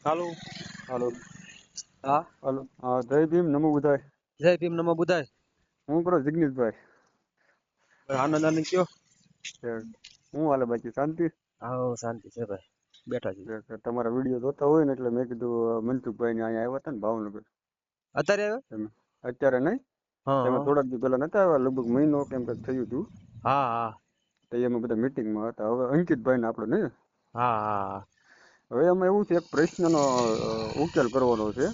હાલો. હાલો હા. હાલો હા, જય ભીમ, નમો બુધાય. જય ભીમ, નમો બુધાય. હું કરો જિગ્નેશભાઈ? આનંદ આનંદ કયો? હું હાલે બાકી શાંતિ? હા, શાંતિ છે ભાઈ, બેઠા છીએ. તમારા વિડીયો જોતા હોય ને એટલે મેં કીધું મનસુખભાઈ ને અહીંયા આવ્યા હતા ને ભાવનગર. અત્યારે આવ્યો? તમે અત્યારે નહીં, તમે હા થોડાક દી પહેલા નતા આવ્યા, લગભગ મહિનો કેમ કંઈક થયું હતું. હા હા તો એમાં બધા મીટિંગમાં હતા. હવે અંકિતભાઈ ને આપણે નહીં, હા હા. હવે એમાં એવું છે એક પ્રશ્નનો ઉકેલ કરવાનો છે.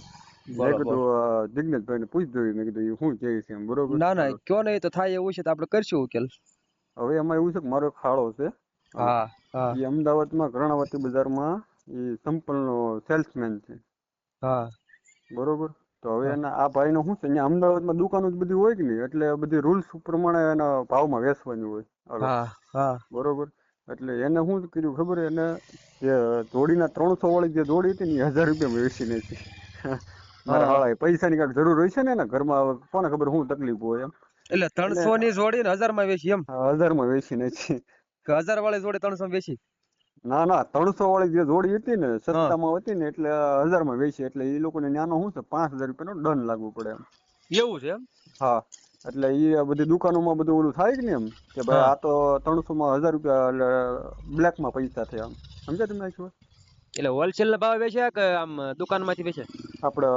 મેં બોલો બોલો. કીધું જિગ્નેશભાઈ ને પૂછી જોયું, મેં કીધું એ શું કહે છે એમ. બરોબર. ના ના, હાલો, કયો નહીં તો થાય એવું છે તો આપણે કરશું ઉકેલ. હવે એમાં એવું છે કે મારો એક ખાડો છે. હાલો, હા હા એ અમદાવાદમાં કર્ણાવતી બજારમાં એ સંપલનો સેલ્સમેન છે. હા બરોબર. તો હવે હા એના આ ભાઈનો શું છે, અહીંયા અમદાવાદમાં દુકાનો જ બધી હોય કે નહીં, એટલે બધી રૂલ્સ પ્રમાણે એના ભાવમાં વેચવાની હોય. હાલો, હા હા બરોબર. એટલે એને શું કર્યું ખબર? એને જે જોડીના 300 વાળી જે જોડી હતી ને એ 1000 રૂપિયામાં વેચી નાખી. મારા હા. હાળા પૈસાની કાંઈક જરૂર હોય છે ને એના ઘરમાં, હવે કોને ખબર શું તકલીફ હોય એમ. એટલે એટલે 300 ની જોડી ને 1000 માં વેચી એમ? 1000માં વેચી નાખી. કે 1000 વાળી જોડી 300 માં વેચી? ના ના, 300 વાળી જે જોડી હતી ને હા, સસ્તામાં હતી ને એટલે 1000માં વેચી. એટલે એ લોકોને ન્યાનો શું છે, 5000 રૂપિયાનો દંડ લાગવો પડે એમ. એવું છે એમ? હા, એટલે એ બધી દુકાનોમાં બધું ઓલું થાય કે ને એમ, કે ભાઈ હા. આ તો 300માં 1000 રૂપિયા એટલે બ્લેકમાં પૈસા થયા એમ. સમજ્યા તમે આખી વાત? એટલે હોલસેલ ના ભાવે વેચ્યા કે આમ દુકાન માંથી વેચ્યા? આપણે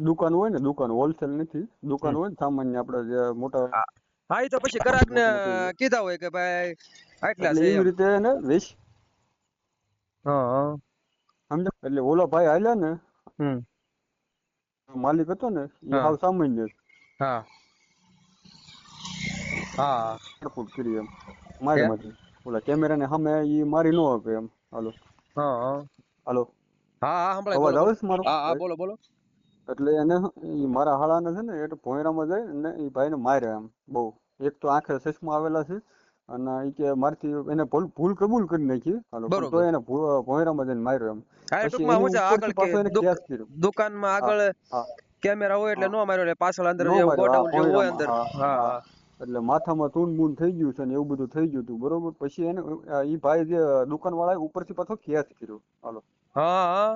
દુકાન હોય ને, દુકાન હોલસેલ નથી, દુકાન હમ. હોય ને સામાન્ય આપણે જે મોટા હા હા, એ તો પછી ગ્રાહક ને મોટી મોટી, કીધા હોય કે ભાઈ આટલા એટલે છે એવી એમ. રીતે એને વેચ હા. સમજો. એટલે ઓલો ભાઈ હાલ્યા ને, હમ. માલિક હતો ને, એ હા હાવ સામાન્ય હા હા. મારફૂટ કરી એમ, હે? મારમાંથી ઓલા કેમેરાને સામે એ મારી ન શકે એમ. હાલો હા હાલો, હા હા, સંભળાય, બોલો અવાજ બોલો. આવે છે મારો હા હા, ભાઈ? બોલો બોલો. એટલે એને ઈ મારા હાળાને છે ને એટલે ભોંયરામાં જાય ને એ ભાઈને માર્યા એમ બહુ. એક તો આંખે ચશ્મા આવેલા છે, અને એ કે મારથી એને ભૂલ કબૂલ કરી નાખી. હાલો, પણ તો બરોબર. એને ભોંયરામાં જઈને માર્યો એમ. હા, એ પછી ટૂંકમાં એની હું છે આગળ ઉપરથી કે પાછો એને કેસ કર્યો. દુકાનમાં હા આગળ હા કેમેરા હોય એટલે હા, નો માર્યો, એટલે પાછળ અંદર નો જેવું માર્યો. હા, ગોડાઉન જેવું હોય ભોંયરામાં. અંદર. હા હા હા, હા એટલે માથામાં તૂન બૂન થઈ ગયું છે ને એવું બધું થઈ ગયું હતું. બરોબર. પછી એને ઈ ભાઈ જે દુકાન વાળા ઉપરથી પાછો કેસ કર્યો. હાલો, હા હા.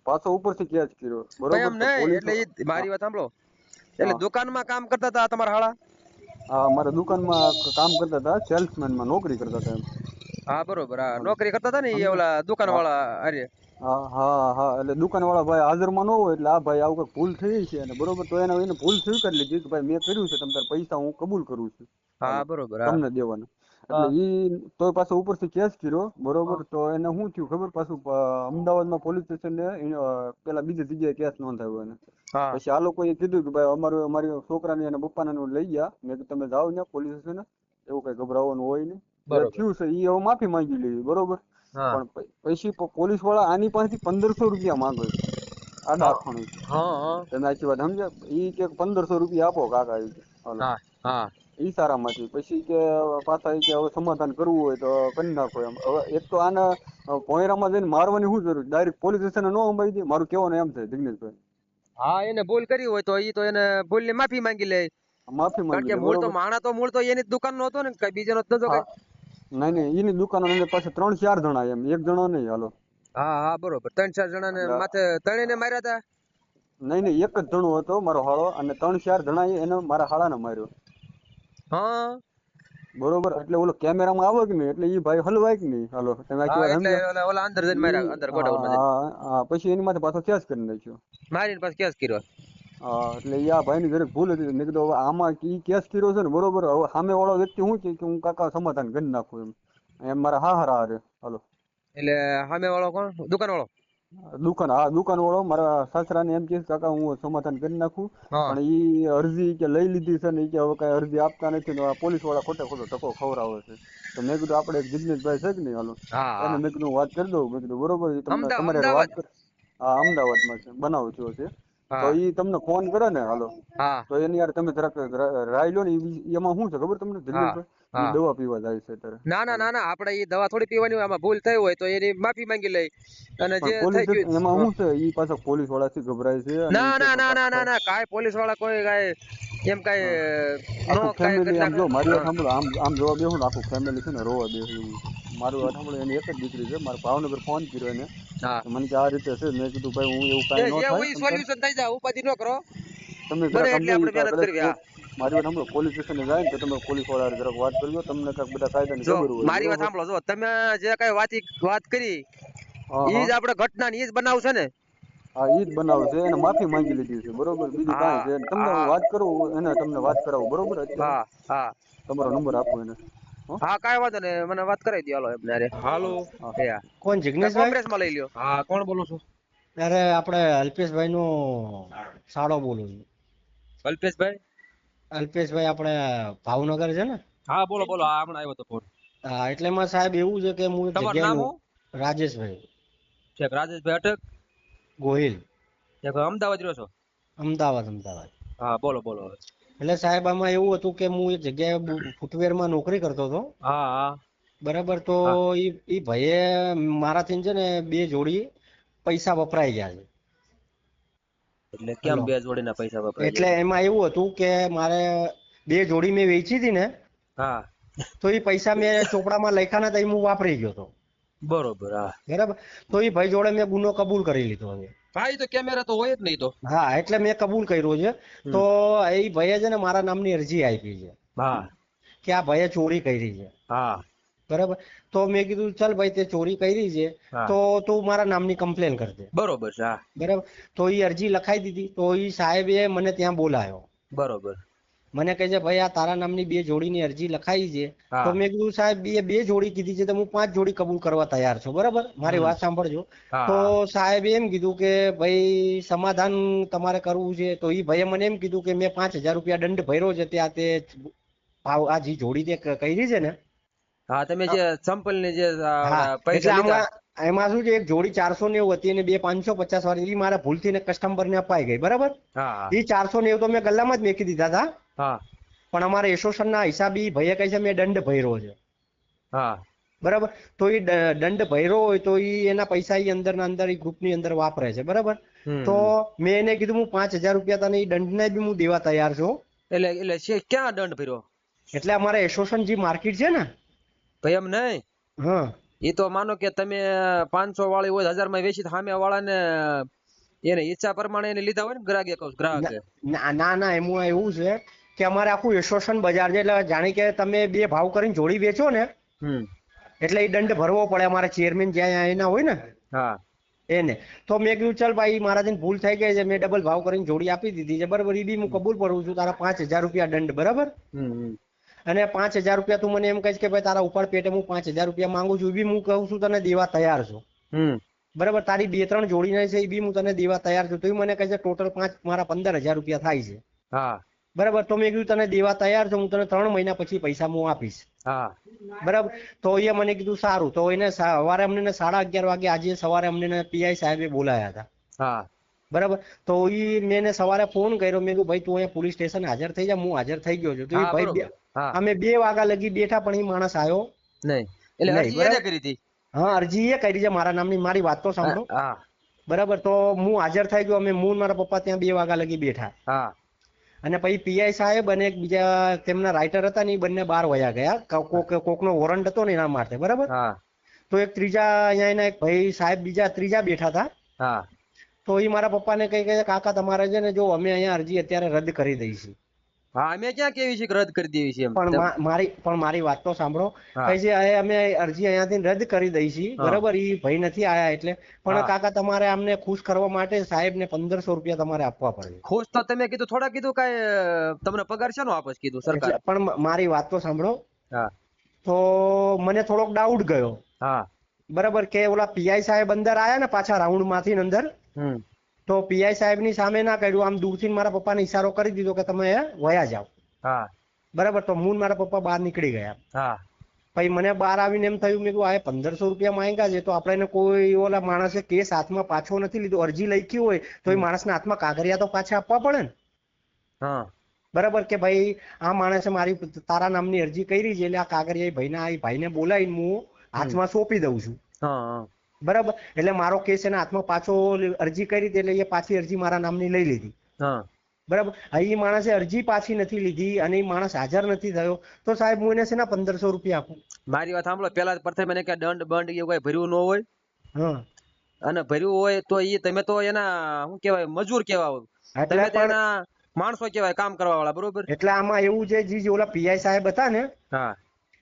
પાછો ઉપરથી કેસ કર્યો. પણ બરોબર. એમ તો નહીં, પોલીસ. એટલે ઈ હા મારી વાત સાંભળો. એટલે હા દુકાનમાં કામ કરતા હતા તમારા હાળા? હા, અમારા દુકાનમાં કામ કરતા હતા, સેલ્સમેનમાં નોકરી કરતા હતા એમ. હા બરોબર. હા, હાલો, નોકરી કરતા હતા ને એ સમજો. ઓલા દુકાન હા વાળા અરે. હા હા હા, એટલે દુકાન વાળા ભાઈ હાજરમાં ન હોય એટલે આ ભાઈ આવું કઈક ભૂલ થઈ છે અને બરોબર, તો એને ભૂલ સ્વીકારી લીધી કે ભાઈ મેં કર્યું છે, તમ તાર પૈસા હું કબૂલ કરું છું. હા હાલો, બરોબર. હા તમને દેવાના. એટલે હા ઈ તો પાછો ઉપરથી કેસ કર્યો. બરોબર. તો એને શું થયું ખબર? પાછું અમદાવાદમાં પોલીસ સ્ટેશન પેલા બીજી જગ્યાએ કેસ નોંધાવ્યો એને. હા પછી આ લોકોએ કીધું કે ભાઈ અમારી છોકરાને અને પપ્પાને લઈ ગયા. મેં કીધું તમે જાઓ ને પોલીસ સ્ટેશન, એવું કઈ ગભરાવાનું હોય નહીં. જે બરોબર. થયું છે એ હવે માફી માંગી લેવી. બરોબર. હા પણ પછી પોલીસ વાળા આની પાસેથી 1500 રૂપિયા માંગે છે. આ હા દાખણ છે. હા તમે આખી વાત સમજ્યા? ઈ કે 1500 રૂપિયા આપો કાકા. ઈ કે હાલો, હા હા ઈશારામાંથી. પછી કે પાછા ઈ કે હવે સમાધાન કરવું હોય તો કરી નાખો એમ. હવે એક તો આને ભોંયરામાં જઈને મારવાની શું જરૂર? ડાયરેક્ટ પોલીસ સ્ટેશન ન અંબાઈ દે. મારું કહેવાનું એમ છે જિગ્નેશભાઈ. હા, એને ભૂલ કરી હોય તો ઈ તો એને ભૂલની માફી માંગી લે. માફી કારણ માંગી કે લે. મૂળ તો બરોબર. માણા તો મૂળ તો એની દુકાન નો હતો ને, કઈ બીજાનો જ નતો હા, કઈ. નહીં નહીં, એની દુકાનો અંદર પાસે 3-4 જણા એમ, એક જણો નહીં. હાલો, હા હા બરોબર. 3-4 જણાને એટલે માથે ત્રણેયને માર્યા હતા? નહીં નહીં, એક જ જણો હતો મારો હાળો, અને 3-4 જણા એને મારા હાળાને માર્યો. હા બરોબર. એટલે ઓલો કેમેરામાં આવે કે નહીં, એટલે ઈ ભાઈ હલવાય કે નહીં. હાલો, તમે આખી હા, વાત એટલે સમજ્યા? ઓલા અંદર જઈને ઈ માર્યા, અંદર હા ગોડાઉનમાં જઈને હા હા, પછી એની માથે પાછો કેસ કરી નાખ્યો. મારીને પાછો કેસ કર્યો. હા, એટલે ઈ આ ભાઈની જરાક ભૂલ હતી. મેં કીધું હવે આમાં ઈ કેસ કર્યો છે ને, બરોબર. હવે સામે વાળો વ્યક્તિ શું કે હું કાકા સમાધાન કરી નાખું એમ. એમ મારા હારા હારે. હાલો, એટલે સામે વાળો કોણ? દુકાન વાળો? દુકાન, હા દુકાન વાળો મારા સાસરાને એમ કે કાકા હું સમાધાન કરી નાખું, હા પણ ઈ અરજી કે લઈ લીધી છે ને, ઈ કે હવે કઈ અરજી આપતા નથી ને પોલીસ વાળા ખોટે ખોટો ધક્કો ખવડાવે છે. તો મેં કીધું આપણે એક જિગ્નેશભાઈ છે કે નહીં, હાલો, હા એને હા. મેં કીધું વાત કરી દઉં. મેં કીધું બરોબર, એ તમને તમારે હારે અમદાવાદ. વાત કર. હા, અમદાવાદમાં છે, બનાવ થયો છે. તો હા ઈ તમને ફોન કરે ને, હાલો, હા તો એની યાર તમે જરાક રાય લો ને. એમાં શું છે ખબર તમને હા જિગ્નેશભાઈ? ઈ હા. દવા પીવા જાય છે અત્યારે. ના ના હાલો, ના ના, આપણે એ દવા થોડી પીવાની હોય. આમાં ભૂલ થઈ હોય તો એની માફી માંગી લઈ, અને જે પણ પોલીસ થઈ ગયું. એમાં હા. શું છે, ઈ પાછા પોલીસ વાળાથી ગભરાય છે અને ઈ ના કે ના ના ના ના ભાઈ. ના, કાંઈ પોલીસ વાળા કોઈ કાંઈ એમ હા, કાંઈ નો આખું કાંઈ કરી ફેમિલી આમ નાખે. જો મારી વાત હા સાંભળો, આમ જોવા બેહું ને આખું ફેમિલી છે ને રોવા બેહું એવું છે. મારું વાત સાંભળો, એની એક જ દીકરી છે. મારે ભાવનગર ફોન કર્યો એને, હા તો મને કે આ રીતે છે. મેં કીધું ભાઈ હું એવું એ કાંઈ ન જે થાય, હોય સોલ્યુશન થઈ જાય, ઉપાધિ ન કરો, તમે બને જરાક એટલે સમજો. આપણે ઈ મહેનત કદાચ કરવી. હા મારી વાત સાંભળો, પોલીસ સ્ટેશને જાય ને તો તમે પોલીસ વાળા જરાક વાત કરજો, તમને કાંઈક બધા કાયદાની જો ખબર હોય, મારી વાત બરોબર? સાંભળો, જો તમે જે કઈ વાત કરી હા ઈ હા જ આપણે ઘટના ની ઈ જ બનાવશે ને. હા, ઈ જ બનાવ છે. એને માફી માંગી લીધી છે, બરોબર? બીજું કાંઈ હા છે. તમને હું હા વાત કરું, એને તમને વાત કરાવું, બરોબર? અત્યારે હા હા તમારો નંબર આપો એને. હો? હા કાંઈ વાંધો નહીં, મને વાત કરાવી દો હાલો એમને હારે. હાલો. હા એ હા કોણ જિગ્નેશભાઈ? કોંગ્રેસમાં લઈ લ્યો. હા, કોણ બોલો છો? અરે આપણે અલ્પેશભાઈ નો સાડો બોલું છું. કલ્પેશભાઈ? અલ્પેશભાઈ આપણે ભાવનગર છે ને? હા, બોલો બોલો. હા, હમણાં આવ્યો તો ફોન. હા, એટલે એમાં સાહેબ એવું છે કે હું એક તમારું જગ્યાએ નામ હું? રાજેશભાઈ છે રાજેશભાઈ અટક? ગોહિલ, છે અમદાવાદ રહ્યો છો? અમદાવાદ અમદાવાદ. હા, બોલો બોલો હવે. એટલે સાહેબ આમાં એવું હતું કે હું એક જગ્યાએ ફૂટવેરમાં નોકરી કરતો હતો, હા હા બરાબર? તો હા. ઈ ભાઈએ મારાથી છે ને 2 જોડી પૈસા વપરાઈ ગયા છે. એટલે કેમ હલો, 2 જોડીના પૈસા વપરાય એટલે જાય છે? એમાં એવું હતું કે મારે 2 જોડી મેં વેચી હતી ને, હા, તો એ પૈસા મેં ચોપડામાં લખ્યા નતા, એ હું વાપરી ગયો હતો, બરોબર. હા બરાબર? તો એ ભાઈ જોડે મેં ગુનો કબૂલ કરી લીધો હવે. હા, ઈ તો કેમેરા તો હોય જ નહીં તો. હા, એટલે મેં કબૂલ કર્યો છે. તો હમ. એ ભાઈએ છે ને મારા નામની અરજી આપી છે હા કે આ ભાઈએ ચોરી કરી છે, હા બરાબર? તો મેં કીધું ચાલ ભાઈ તે ચોરી કરી છે હા, તો તું મારા નામની કમ્પ્લેન કરજે, બરોબર છે. હા, બરાબર? તો એ અરજી લખાઈ દીધી. તો એ સાહેબે મને ત્યાં બોલાયો, બરોબર. મને કહે છે ભાઈ આ તારા નામની 2 જોડીની અરજી લખાઈ છે. તો હા. મેં કીધું સાહેબ બે જોડી કીધી છે તો હું 5 જોડી કબૂલ કરવા તૈયાર છું, બરાબર? મારી હમ. વાત સાંભળજો. હા તો હા સાહેબે એમ કીધું કે ભાઈ સમાધાન તમારે કરવું છે. તો એ ભાઈએ મને એમ કીધું કે મેં 5,000 રૂપિયા દંડ ભર્યો છે ત્યાં તે ભાવ આ જે જોડી તે કરી છે ને. હા, તમે જે સંપલની જે હા, એટલે પૈસા લીધા. આમાં એમાં શું છે, એક જોડી 490 હતી અને 2 550 વાળી એ મારા ભૂલથી ને કસ્ટમરને અપાઈ ગઈ, બરાબર? હા હા એ 490 તો મેં ગલ્લામાં જ મેકી દીધા હતા, હા પણ અમારે એસોસિએશનના હિસાબે ઈ ભાઈએ કહે છે મેં દંડ ભર્યો છે, હા, બરાબર? તો એ દંડ ભર્યો હોય તો એ એના પૈસા એ અંદરના અંદર એ ગ્રુપની અંદર વાપરે છે, બરાબર? તો હમ. મેં એને કીધું હું 5,000 રૂપિયા તને એ દંડને બી હું દેવા તૈયાર છું. એટલે ક્યાં દંડ ભર્યો? એટલે અમારે એસોસિએશન જે માર્કેટ છે ને, ભાઈ એમ નહીં. હા, એ તો માનો કે તમે 500 વાળી હોય 1000 માં વેચી, સામે વાળાને એને ઈચ્છા પ્રમાણે એને લીધા હોય ને ગ્રાહકે. ના ના ના, એમાં એવું છે કે અમારે આખું એસોસિએશન બજાર છે. એટલે જાણી કે તમે 2 ભાવ કરીને જોડી વેચો ને, હમ. એટલે એ દંડ ભરવો પડે. અમારા ચેરમેન જ્યાં એના હોય ને હા એને. તો મેં કીધું ચાલ ભાઈ મારાથી ભૂલ થઈ ગઈ છે, મેં ડબલ ભાવ કરીને જોડી આપી દીધી છે, બરાબર? એ બી હું કબૂલ કરું છું. તારા 5,000 રૂપિયા દંડ, બરાબર? હમ. અને 5,000 રૂપિયા તું મને એમ કહીશ કે ભાઈ તારા ઉપર પેટે હું 5,000 રૂપિયા માંગુ છું, એ બી હું કહું છું તને દેવા તૈયાર છું, હમ. બરાબર? તારી 2-3 જોડીને છે એ બી હું તને દેવા તૈયાર છું. તો મને કહે છે ટોટલ 5 મારા 15,000 રૂપિયા થાય છે, હા બરાબર? તો મેં કીધું તને દેવા તૈયાર છું, હું તને 3 મહિના પછી પૈસા હું આપીશ, હા બરાબર? તો એ મને કીધું સારું. તો એને સવારે અમને 11:30 વાગે આજે સવારે અમને પીઆઈ સાહેબે બોલાયા હતા, હા બરાબર? તો મેં એને સવારે ફોન કર્યો. મેં કીધું ભાઈ તું અહીંયા પોલીસ સ્ટેશન હાજર થઈ જા. હું હાજર થઈ ગયો છું. તો એ હા, ભાઈ બરોબર. હા, અમે 2 વાગ્યા લગી બેઠા પણ એ માણસ આવ્યો નહીં એટલે નહીં, અરજી એને બરાબર? કરી હતી. હા, અરજી એ કરી છે મારા નામની. મારી વાત તો સાંભળો, હા બરાબર? તો હું હાજર થઈ ગયો. અમે મારા પપ્પા ત્યાં 2 વાગ્યા લગી બેઠા, હા અને પછી પીઆઈ સાહેબ અને એક બીજા તેમના રાઇટર હતા ને એ બંને બહાર વયા ગયા. કોકનો વોરંટ હતો ને એના માટે, બરાબર? હા તો એક ત્રીજા અહીંયા એના એક ભાઈ સાહેબ ત્રીજા બેઠા હતા. હા તો એ મારા પપ્પાને કહી કે કાકા તમારે છે ને જો અમે અહીંયા અરજી અત્યારે રદ કરી દઈશું. હા, અમે ક્યાં કેવી છે કે રદ કરી દેવી છે એમ મારી વાત તો સાંભળો. હા કહે છે અમે અરજી અહીંયાથી રદ કરી દઈશું, હા બરાબર? એ ભાઈ નથી આયા એટલે. પણ હા, કાકા તમારે અમને ખુશ કરવા માટે સાહેબને 1,500 રૂપિયા તમારે આપવા પડે. ખુશ તો તમે કીધું, થોડા કીધું કઈ તમને પગાર છે નો આપસ કીધું સરકાર. એટલે પણ મારી વાત તો સાંભળો. હા તો મને થોડોક ડાઉટ ગયો, હા બરાબર? કે ઓલા પીઆઈ સાહેબ અંદર આયા ને પાછા રાઉન્ડ માંથી અંદર, હમ તો પીઆઈ સાહેબ ની સામે ના કર્યું, આમ દૂરથી મારા પપ્પાને ઈશારો કરી દીધો કે તમે વયા જાઓ, હા બરાબર? તો મારા પપ્પા બહાર નીકળી ગયા. હા પછી મને બહાર આવીને એમ થયું, મેં કીધું આ 1,500 રૂપિયા માંગ્યા છે તો આપણે એને કોઈ ઓલા માણસે કેસ હાથમાં પાછો નથી લીધો. અરજી લખી હોય તો એ માણસના હાથમાં કાગળિયા તો પાછા આપવા પડે ને, હા બરાબર? કે ભાઈ આ માણસે મારી તારા નામની અરજી કરી છે એટલે આ કાગળિયા ભાઈને બોલાવીને હું હાથમાં સોંપી દઉં છું, હા બરાબર? એટલે મારો કેસ એના હાથમાં પાછો અરજી કરી હતી એટલે એ પાછી અરજી મારા નામની લઈ લીધી. હા બરાબર. એ માણસે અરજી પાછી નથી લીધી અને એ માણસ હાજર નથી થયો, તો સાહેબ હું એને શેના 1500 રૂપિયા આપું? મારી વાત સાંભળો, પેલા પ્રથમ એને કે દંડ બંડ એવું કઈ ભર્યું ન હોય, હા, અને ભર્યું હોય તો ઈ તમે તો એના શું કહેવાય, મજૂર કહેવાય. એટલે તમે તો પણ એના માણસો કહેવાય, કામ કરવા વાળા, બરોબર. એટલે આમાં એવું છે, જે ઓલા પીઆઈ સાહેબ હતા ને, હા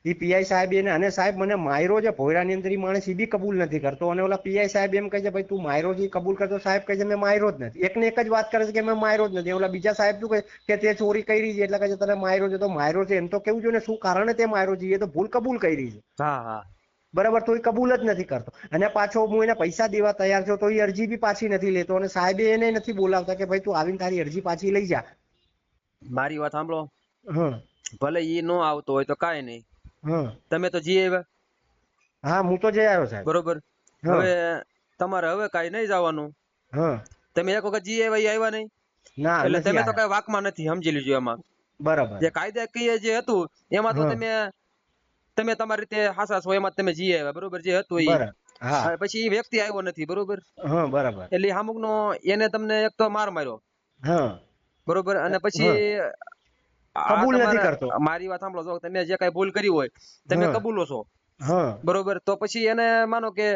એ પીઆઈ સાહેબ એને, અને સાહેબ મને માયરો છે ભોયરાની અંદર, એ માણસ એ બી કબૂલ નથી કરતો, અને ઓલા પીઆઈ સાહેબ એમ કહે છે ભાઈ તું માયરો છે કબૂલ કરતો, સાહેબ કહે છે મેં માયરો જ નથી. એકને એક જ વાત કરે છે કે મેં માયરો જ નથી. ઓલા બીજા સાહેબ શું કહે કે તે ચોરી કરી છે, એટલે કહે છે તને માયરો છે. તો માયરો છે એમ તો કેવું જોઈએ ને, શું કારણે તે માયરો છે, એ તો ભૂલ કબૂલ કરી છે, હા હા બરાબર. તો એ કબૂલ જ નથી કરતો, અને પાછો હું એને પૈસા દેવા તૈયાર છું, તો એ અરજી બી પાછી નથી લેતો, અને સાહેબે એને નથી બોલાવતા કે ભાઈ તું આવીને તારી અરજી પાછી લઈ જા. મારી વાત સાંભળો, હા ભલે ઈ નો આવતો હોય તો કાંઈ નહીં, હા તમે તો જી આવ્યા, હા, હું તો જઈ આવ્યો સાહેબ. બરોબર. હા હવે તમારે હવે કાંઈ નહીં જવાનું. હા, તમે એક વખત જી આવ્યા, ઈ આવ્યા નહીં, ના એટલે નથી તમે તો આવ્યા. કઈ વાકમાં નથી, સમજી લીધું. એમાં બરાબર. જે કાયદાકીય જે હતું એમાં તો હા તમે તમારી રીતે હાસા છો, એમાં તમે જી આવ્યા, બરોબર. જે હતું ઈ બરાબર. હા હવે પછી ઈ વ્યક્તિ આવ્યો નથી, બરોબર. હા, બરાબર. એટલે અમુક નો એને તમને એક તો માર માર્યો, હા બરોબર, અને પછી હા, આ કબૂલ નથી તમારા, કરતો. મારી વાત સાંભળો, જો તમે જે કઈ ભૂલ કરી હોય તમે હા કબૂલો છો, હા બરોબર. તો પછી એને માનો કે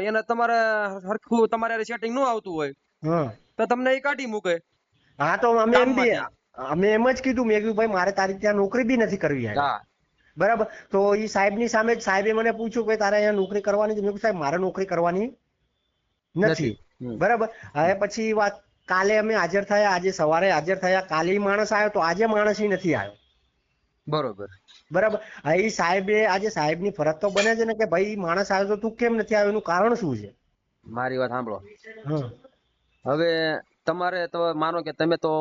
એને તમારે હરખું તમારે સેટિંગ ન આવતું હોય હા તો તમને એ કાઢી મૂકે હા, તો અમે એમ બી કામમાંથી. અમે એમ જ કીધું, મેં કીધું ભાઈ મારે તારી ત્યાં નોકરી બી નથી કરવી યાર, હા બરાબર. તો એ સાહેબની સામે જ સાહેબે મને પૂછ્યું કે તારે અહીંયા નોકરી કરવાની છે? મેં કીધું સાહેબ મારે નોકરી કરવાની નથી, નથી. હમ. બરાબર. હવે પછી વાત, કાલે અમે હાજર થયા, આજે સવારે હાજર થયા, કાલે ઈ માણસ આવ્યો, તો આજે માણસ ઈ નથી આવ્યો, બરોબર. બરાબર. હવે ઈ સાહેબે, આજે સાહેબની ફરજ તો બને છે ને કે ભાઈ માણસ આવ્યો તો તું કેમ નથી આવ્યો, એનું કારણ શું છે? મારી વાત સાંભળો, હા હવે તમારે તો માનો કે તમે તો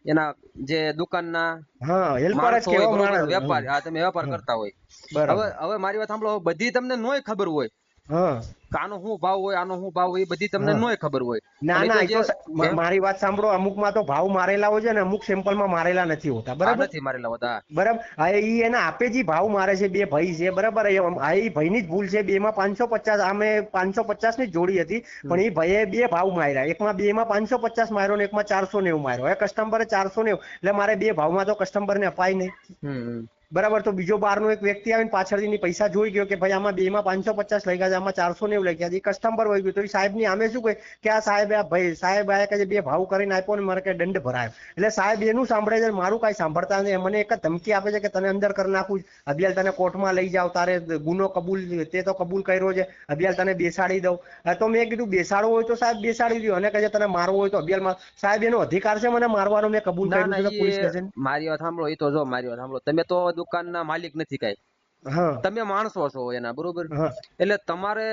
એના જે દુકાનના હા, હેલ્પર જ માણસો હોય, કેવો બરોબર, માણસ. વેપારી, હા તમે વેપાર હા કરતા હોય. હવે બરાબર. હવે મારી વાત સાંભળો, બધી તમને નોય ખબર હોય હા કે આનો શું ભાવ હોય, આનો શું ભાવ હોય, એ બધી તમને હા, નોય ખબર હોય. ના પણ એ ના, તો એ જે તો હે? મારી વાત સાંભળો, અમુકમાં તો ભાવ મારેલા હોય છે ને, અમુક સેમ્પલમાં મારેલા નથી હોતા, આ બરાબર. નથી મારેલા હોતા. બરાબર. હવે ઈ એને આપે જે ભાવ મારે છે, બે ભાઈ છે, બરાબર. એ ભાઈની જ ભૂલ છે, બેમાં 550, આમે 550 ની જ જોડી હતી, પણ એ ભાઈએ બે ભાવ માર્યા, એકમાં બેમાં 550 માર્યો ને એકમાં 490 માર્યો. હવે કસ્ટમરે 490, એટલે મારે બે ભાવમાં તો કસ્ટમરને અપાય નહીં, હમ. બરાબર. તો બીજો બહારનો એક વ્યક્તિ આવીને પાછળથી ની પૈસા જોઈ ગયો કે ભાઈ આમાં બેમાં 550 લઈ ગયા છે, આમાં 490 લઈ ગયા છે, એ કસ્ટમર વહી ગયું. તો એ સાહેબની આમે શું કહે કે આ સાહેબ, આ ભાઈ સાહેબ આયા કે બે ભાવ કરીને આપ્યો ને મારે કે દંડ ભરાયો, એટલે સાહેબ એનું સાંભળે છે, મારું કાંઈ સાંભળતા નથી. મને એક જ ધમકી આપે છે કે તને અંદર કરી નાખું, અભિયાલ તને કોર્ટમાં લઈ જાવ, તારે ગુનો કબૂલ, તે તો કબૂલ કર્યો છે, અભિયાલ તને બેસાડી દઉં. તો મેં કીધું બેસાડવું હોય તો સાહેબ બેસાડી દો, અને કહે છે તને મારવું હોય તો અભિયાલમાં. સાહેબ એનો અધિકાર છે મને મારવાનો, મેં કબૂલ ના કર્યું ના, છે તો પોલીસ એ સ્ટેશન. મારી વાત સાંભળો, એ તો જો મારી વાત સાંભળો, તમે તો દુકાનના માલિક નથી કાંઈ, હા તમે માણસો છો એના, બરોબર. હા એટલે તમારે,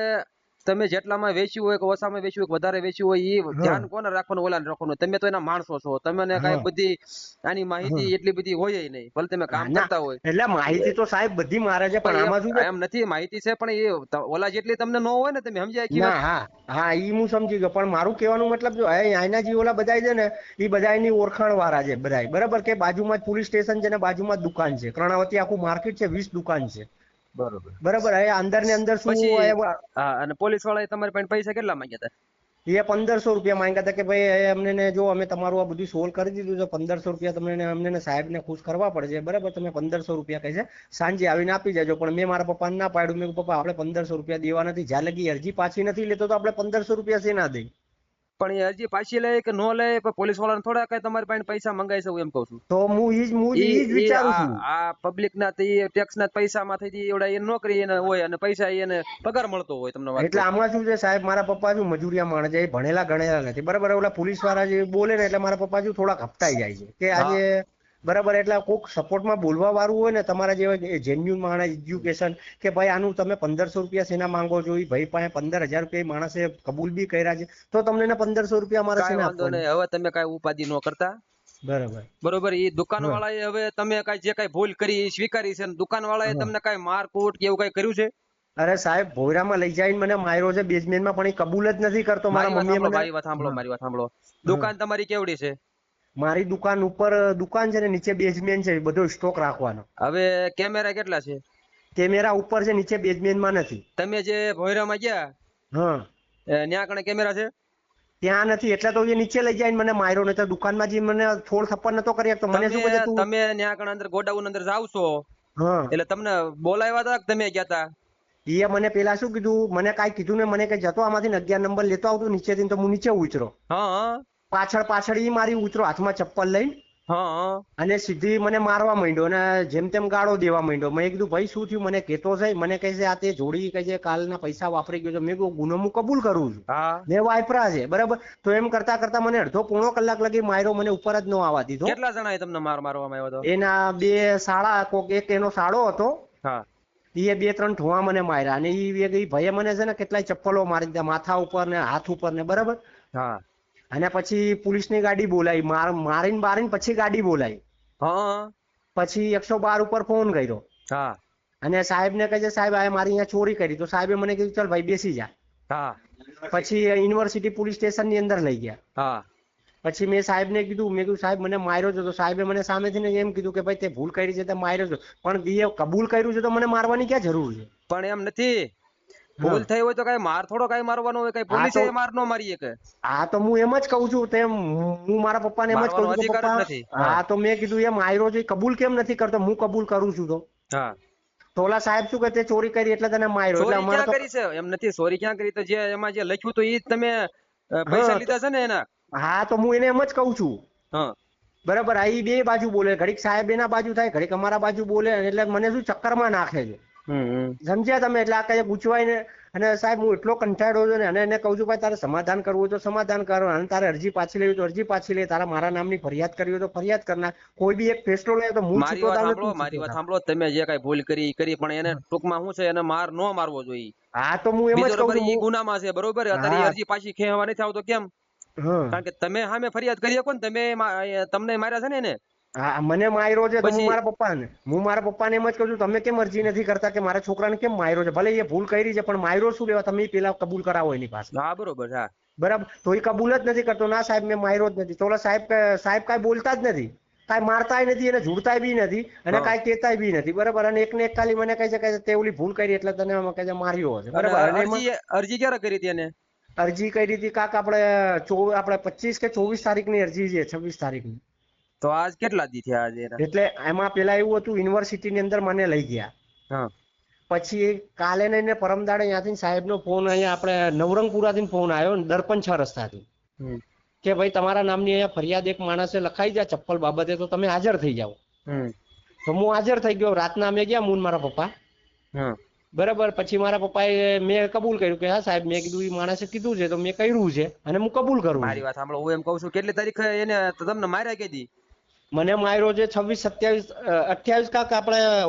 તમે જેટલામાં વેચ્યું હોય કે ઓછામાં વેચ્યું હોય કે વધારે વેચ્યું હોય, એ હા ધ્યાન કોને રાખવાનું, ઓલાને રાખવાનું. તમે તો એના માણસો છો, તમને કાંઈ હા બધી આની હા માહિતી એટલી બધી હોય નહીં, ભલે તમે હા, કામ ના, કરતા હોય. એટલે માહિતી તો સાહેબ બધી મારે છે, પણ પણ આમાં શું છે, એમ નથી, માહિતી છે, પણ ઓલા જેટલી તમને ન હોય ને, તમે સમજ્યા આખી ના, વાત. હા હા, ઈ હું સમજી ગયો, પણ મારું કહેવાનું મતલબ જો આઈના જે ઓલા બધા છે ને, એ બધા એની ઓળખાણ વાળા છે બધા, બરાબર. કે બાજુમાં જ પોલીસ સ્ટેશન છે ને બાજુમાં જ દુકાન છે, કર્ણાવતી આખું માર્કેટ છે, 20 દુકાન છે, બરોબર. બરાબર. હવે અંદર ને અંદર શું પછી હોય, હા, અને પોલીસ વાળાએ તમારી પાસે પૈસા કેટલા માંગ્યા હતા? એ 1500 રૂપિયા માંગ્યા હતા કે ભાઈ અમને જો અમે તમારું આ બધું સોલ્વ કરી દીધું છે, 1500 રૂપિયા તમને અમને સાહેબને ખુશ કરવા પડશે, બરાબર. તમે 1500 રૂપિયા કહે છે સાંજે આવીને આપી જજો. પણ મેં મારા પપ્પાને ના પાડ્યું, મેં કીધું પપ્પા આપણે 1500 રૂપિયા દેવા નથી, જ્યાં લગી અરજી પાછી નથી લેતો તો આપણે 1500 રૂપિયા શેના દઈ? પણ એ અરજી પાછી લે કે નો લે, પણ પોલીસ વાળાને થોડા કઈ તમારી પાસે પૈસા મંગાઈ છે, હું એમ કઉ છું. તો હું ઈ જ ઈ વિચારું છું. આ પબ્લિક ના ટેક્સ ના પૈસા માંથી એવડા એ નોકરી એને હોય, અને પૈસા એને પગાર મળતો હોય, તમને વાત એટલે કહું. આમાં શું છે સાહેબ, મારા પપ્પા શું મજૂરિયા માણસ છે, એ ભણેલા ગણેલા નથી, બરાબર. ઓલા પોલીસ વાળા જે બોલે ને, એટલે મારા પપ્પા શું થોડાક હપતાઈ જાય છે કે હા આજે, બરાબર. એટલે કોઈક સપોર્ટમાં બોલવા વાળું હોય ને, તમારા જેવા જેન્યુન માણસ, એજ્યુકેશન, કે ભાઈ આનું તમે 1500 રૂપિયા શેના માંગો છો, એ ભાઈ પાસે 15,000 રૂપિયા માણસે કબૂલ બી કર્યા છે, તો તમને એને 1500 રૂપિયા મારે કઈ શેના વાંધો આપવાની? નહીં, હવે તમે કઈ ઉપાધિ ન કરતા, બરાબર. બરોબર. એ દુકાન હા વાળા હવે તમે કઈ જે કઈ ભૂલ કરી એ સ્વીકારી છે, દુકાન વાળાએ હા. તમને કઈ મારકૂટ કે એવું કઈ કર્યું છે? અરે સાહેબ, ભોયરામાં લઈ જઈને મને માર્યો છે બેઝમેન્ટમાં, પણ એ કબૂલ જ નથી કરતો. મારા મારી વાત મમ્મીએ સાંભળો, મને, મારી વાત સાંભળો, હા મારી વાત સાંભળો. હા, દુકાન તમારી કેવડી છે? મારી દુકાન ઉપર દુકાન છે ને, નીચે બેઝમેન્ટ છે, બધો સ્ટોક રાખવાનો. હવે કેમેરા કેટલા છે? કેમેરા ઉપર છે, નીચે બેઝમેન્ટમાં નથી. તમે જે ભોયરામાં ગયા હા, ન્યા કણે કેમેરા છે? ત્યાં નથી એટલે તો એ નીચે લઈ જાય મને માર્યો, ને તો દુકાનમાં જઈને મને થોડ થપ્પડ નતો કરી શકતો. મને શું કહે તું તમે ત્યાં કણ અંદર ગોડાઉન અંદર જાવ છો હા એટલે તમને બોલાવ્યા હતા કે તમે ગયા હતા? એ મને પેલા શું કીધું, મને કાંઈ કીધું ને, મને કઈ જતો આમાંથી 11 નંબર લેતો આવતો નીચેથી, તો હું નીચે ઉતરો. હા પાછળ ઈ મારી ઉતરો હાથમાં ચપ્પલ લઈને, હા અને સીધી મને મારવા માંડ્યો અને જેમ તેમ ગાળો દેવા માંડ્યો. મેં કીધું ભાઈ શું થયું? મને કહેતો છે. મને કહે છે આ તે જોડી કહે છે કાલના પૈસા વાપરી ગયો છે. મેં કીધું ગુનો હું કબૂલ કરું છું, હા. મેં વાપરા છે બરાબર. તો એમ કરતા કરતા મને અડધો પોણો કલાક લગી માર્યો, મને ઉપર જ ન આવવા દીધો. કેટલા જણાએ તમને મારવામાં આવ્યો હતો? એના 2 સાળા, કોક એક એનો સાળો હતો, હા એ 2-3 ઠોવા મને માર્યા, અને એ ભાઈએ મને છે ને કેટલાય ચપ્પલો મારી દીધા માથા ઉપર ને હાથ ઉપર ને બરાબર. હા અને પછી પોલીસની ગાડી બોલાવી, મારીને બારીને પછી ગાડી બોલાવી, હા પછી 112 ઉપર ફોન કર્યો, હા અને સાહેબ ને કહે છે સાહેબ આ મારી અહીંયા ચોરી કરી. તો સાહેબે મને કીધું ચાલ ભાઈ બેસી જા. હા પછી યુનિવર્સિટી પોલીસ સ્ટેશન ની અંદર લઈ ગયા. હા પછી મેં સાહેબને કીધું, મેં કીધું સાહેબ મને માર્યો છે. તો સાહેબે મને સામેથી એમ કીધું કે ભાઈ તે ભૂલ કરી છે તે માર્યો છે, પણ એ કબૂલ કર્યું છે તો મને મારવાની ક્યાં જરૂર છે? પણ એમ નથી, ભૂલ થઈ હોય તો કઈ માર થોડો કઈ મારવાનો હોય? કઈ પોલીસે માર નો મારી કે? હા તો હું એમ જ કઉ છું, તેમ હું મારા પપ્પાને એમ જ કઉ છું કે અધિકાર જ પપ્પા, નથી. હા તો મેં કીધું એ માર્યો છે, કબૂલ કેમ નથી કરતો? હું કબૂલ કરું છું. તો હા તો ઓલા સાહેબ શું કે તે ચોરી કરી એટલે તને માર્યો, એટલે ચોરી અમારે ક્યાં તો કરી છે? એમ નથી, ચોરી ક્યાં કરી? તો જે એમાં જે લખ્યું તો ઈ જ તમે પૈસા લીધા છે ને એના? હા તો હું એને એમ જ કઉ છું હા બરાબર. આ ઈ બે બાજુ બોલે, ઘડીક સાહેબ એના બાજુ થાય, ઘડીક અમારા બાજુ બોલે, એટલે મને શું ચક્કરમાં નાખે છે, સમજ્યા તમે? એટલે આ કઈ પૂછવાય ને. અને સાહેબ હું એટલો કંટાળ્યો છું ને, અને એને કહું છું ભાઈ તારે સમાધાન કરવું હોય તો સમાધાન કરો, અને તારે અરજી પાછી લેવી તો અરજી પાછી લે, તારા મારા નામની ફરિયાદ કરવી હોય તો ફરિયાદ કરના. કોઈ બી એક ફેસલો લે તો હું મારી વાત સાંભળો, મારી વાત સાંભળો. તમે જે કઈ ભૂલ કરી ઈ કરી, પણ એને ટૂંકમાં શું છે, એને માર નો મારવો જોઈએ. હા તો હું એમ જ બીજો કહું નંબર ઈ છું. ગુનામાં છે બરોબર. અત્યારે ઈ અરજી પાછી ખેંચવા નથી આવતો કેમ? હા કારણ કે તમે સામે ફરિયાદ કરી શકો ને, તમે તમને માર્યા છે ને એને. હા મને માર્યો છે તો હું પછી મારા પપ્પાને એમ જ કહું છું, તમે કેમ અરજી નથી કરતા કે મારા છોકરાને કેમ માર્યો છે? ભલે એ ભૂલ કરી છે, પણ માર્યો શું લેવા? તમે પેલા કબૂલ કરાવો એની પાસે. હા બરોબર. હા બરાબર. તો એ કબૂલ જ નથી કરતો. ના સાહેબ મેં માર્યો જ નથી. તો ઓલા સાહેબ કાંઈ બોલતા જ નથી, કાંઈ મારતાય નથી, એને ઝૂડતાય બી નથી, અને કાંઈ કહેતાય બી નથી બરાબર. અને એકને એક ખાલી મને કહે છે કે તે ઓલી ભૂલ કરી એટલે તને કહે છે માર્યો હશે બરાબર. અને અરજી ક્યારે કરી હતી એને? અરજી કરી હતી કાક આપણે 25 કે 24 તારીખની અરજી છે, 26 તારીખની. તો આજ કેટલા દી થયા આજે? એટલે એમાં પેલા એવું હતું, યુનિવર્સિટીની અંદર મને લઈ ગયા. હા પછી કાલે ને પરમદાડે ત્યાંથી સાહેબનો ફોન, અહીંયા આપણે નવરંગપુરાથી ફોન આવ્યો, દર્પણ 6 રસ્તાથી, કે ભાઈ તમારા નામની અહીંયા ફરિયાદ એક માણસે લખાઈ જાય ચપ્પલ બાબતે, તો તમે હાજર થઈ જાઓ. તો હું હાજર થઈ ગયો. રાતના અમે ગયા, હું ને મારા પપ્પા બરાબર. પછી મારા પપ્પાએ મેં કબૂલ કર્યું કે હા સાહેબ, મેં કીધું એ માણસે કીધું છે તો મેં કર્યું છે, અને હું કબૂલ કરું. મારી વાત સાંભળો, હું એમ કઉ છું, કેટલી તારીખે એને તમને માર્યા કીધી? મને માર્યો છે 26, 27, 28 કાક આપણે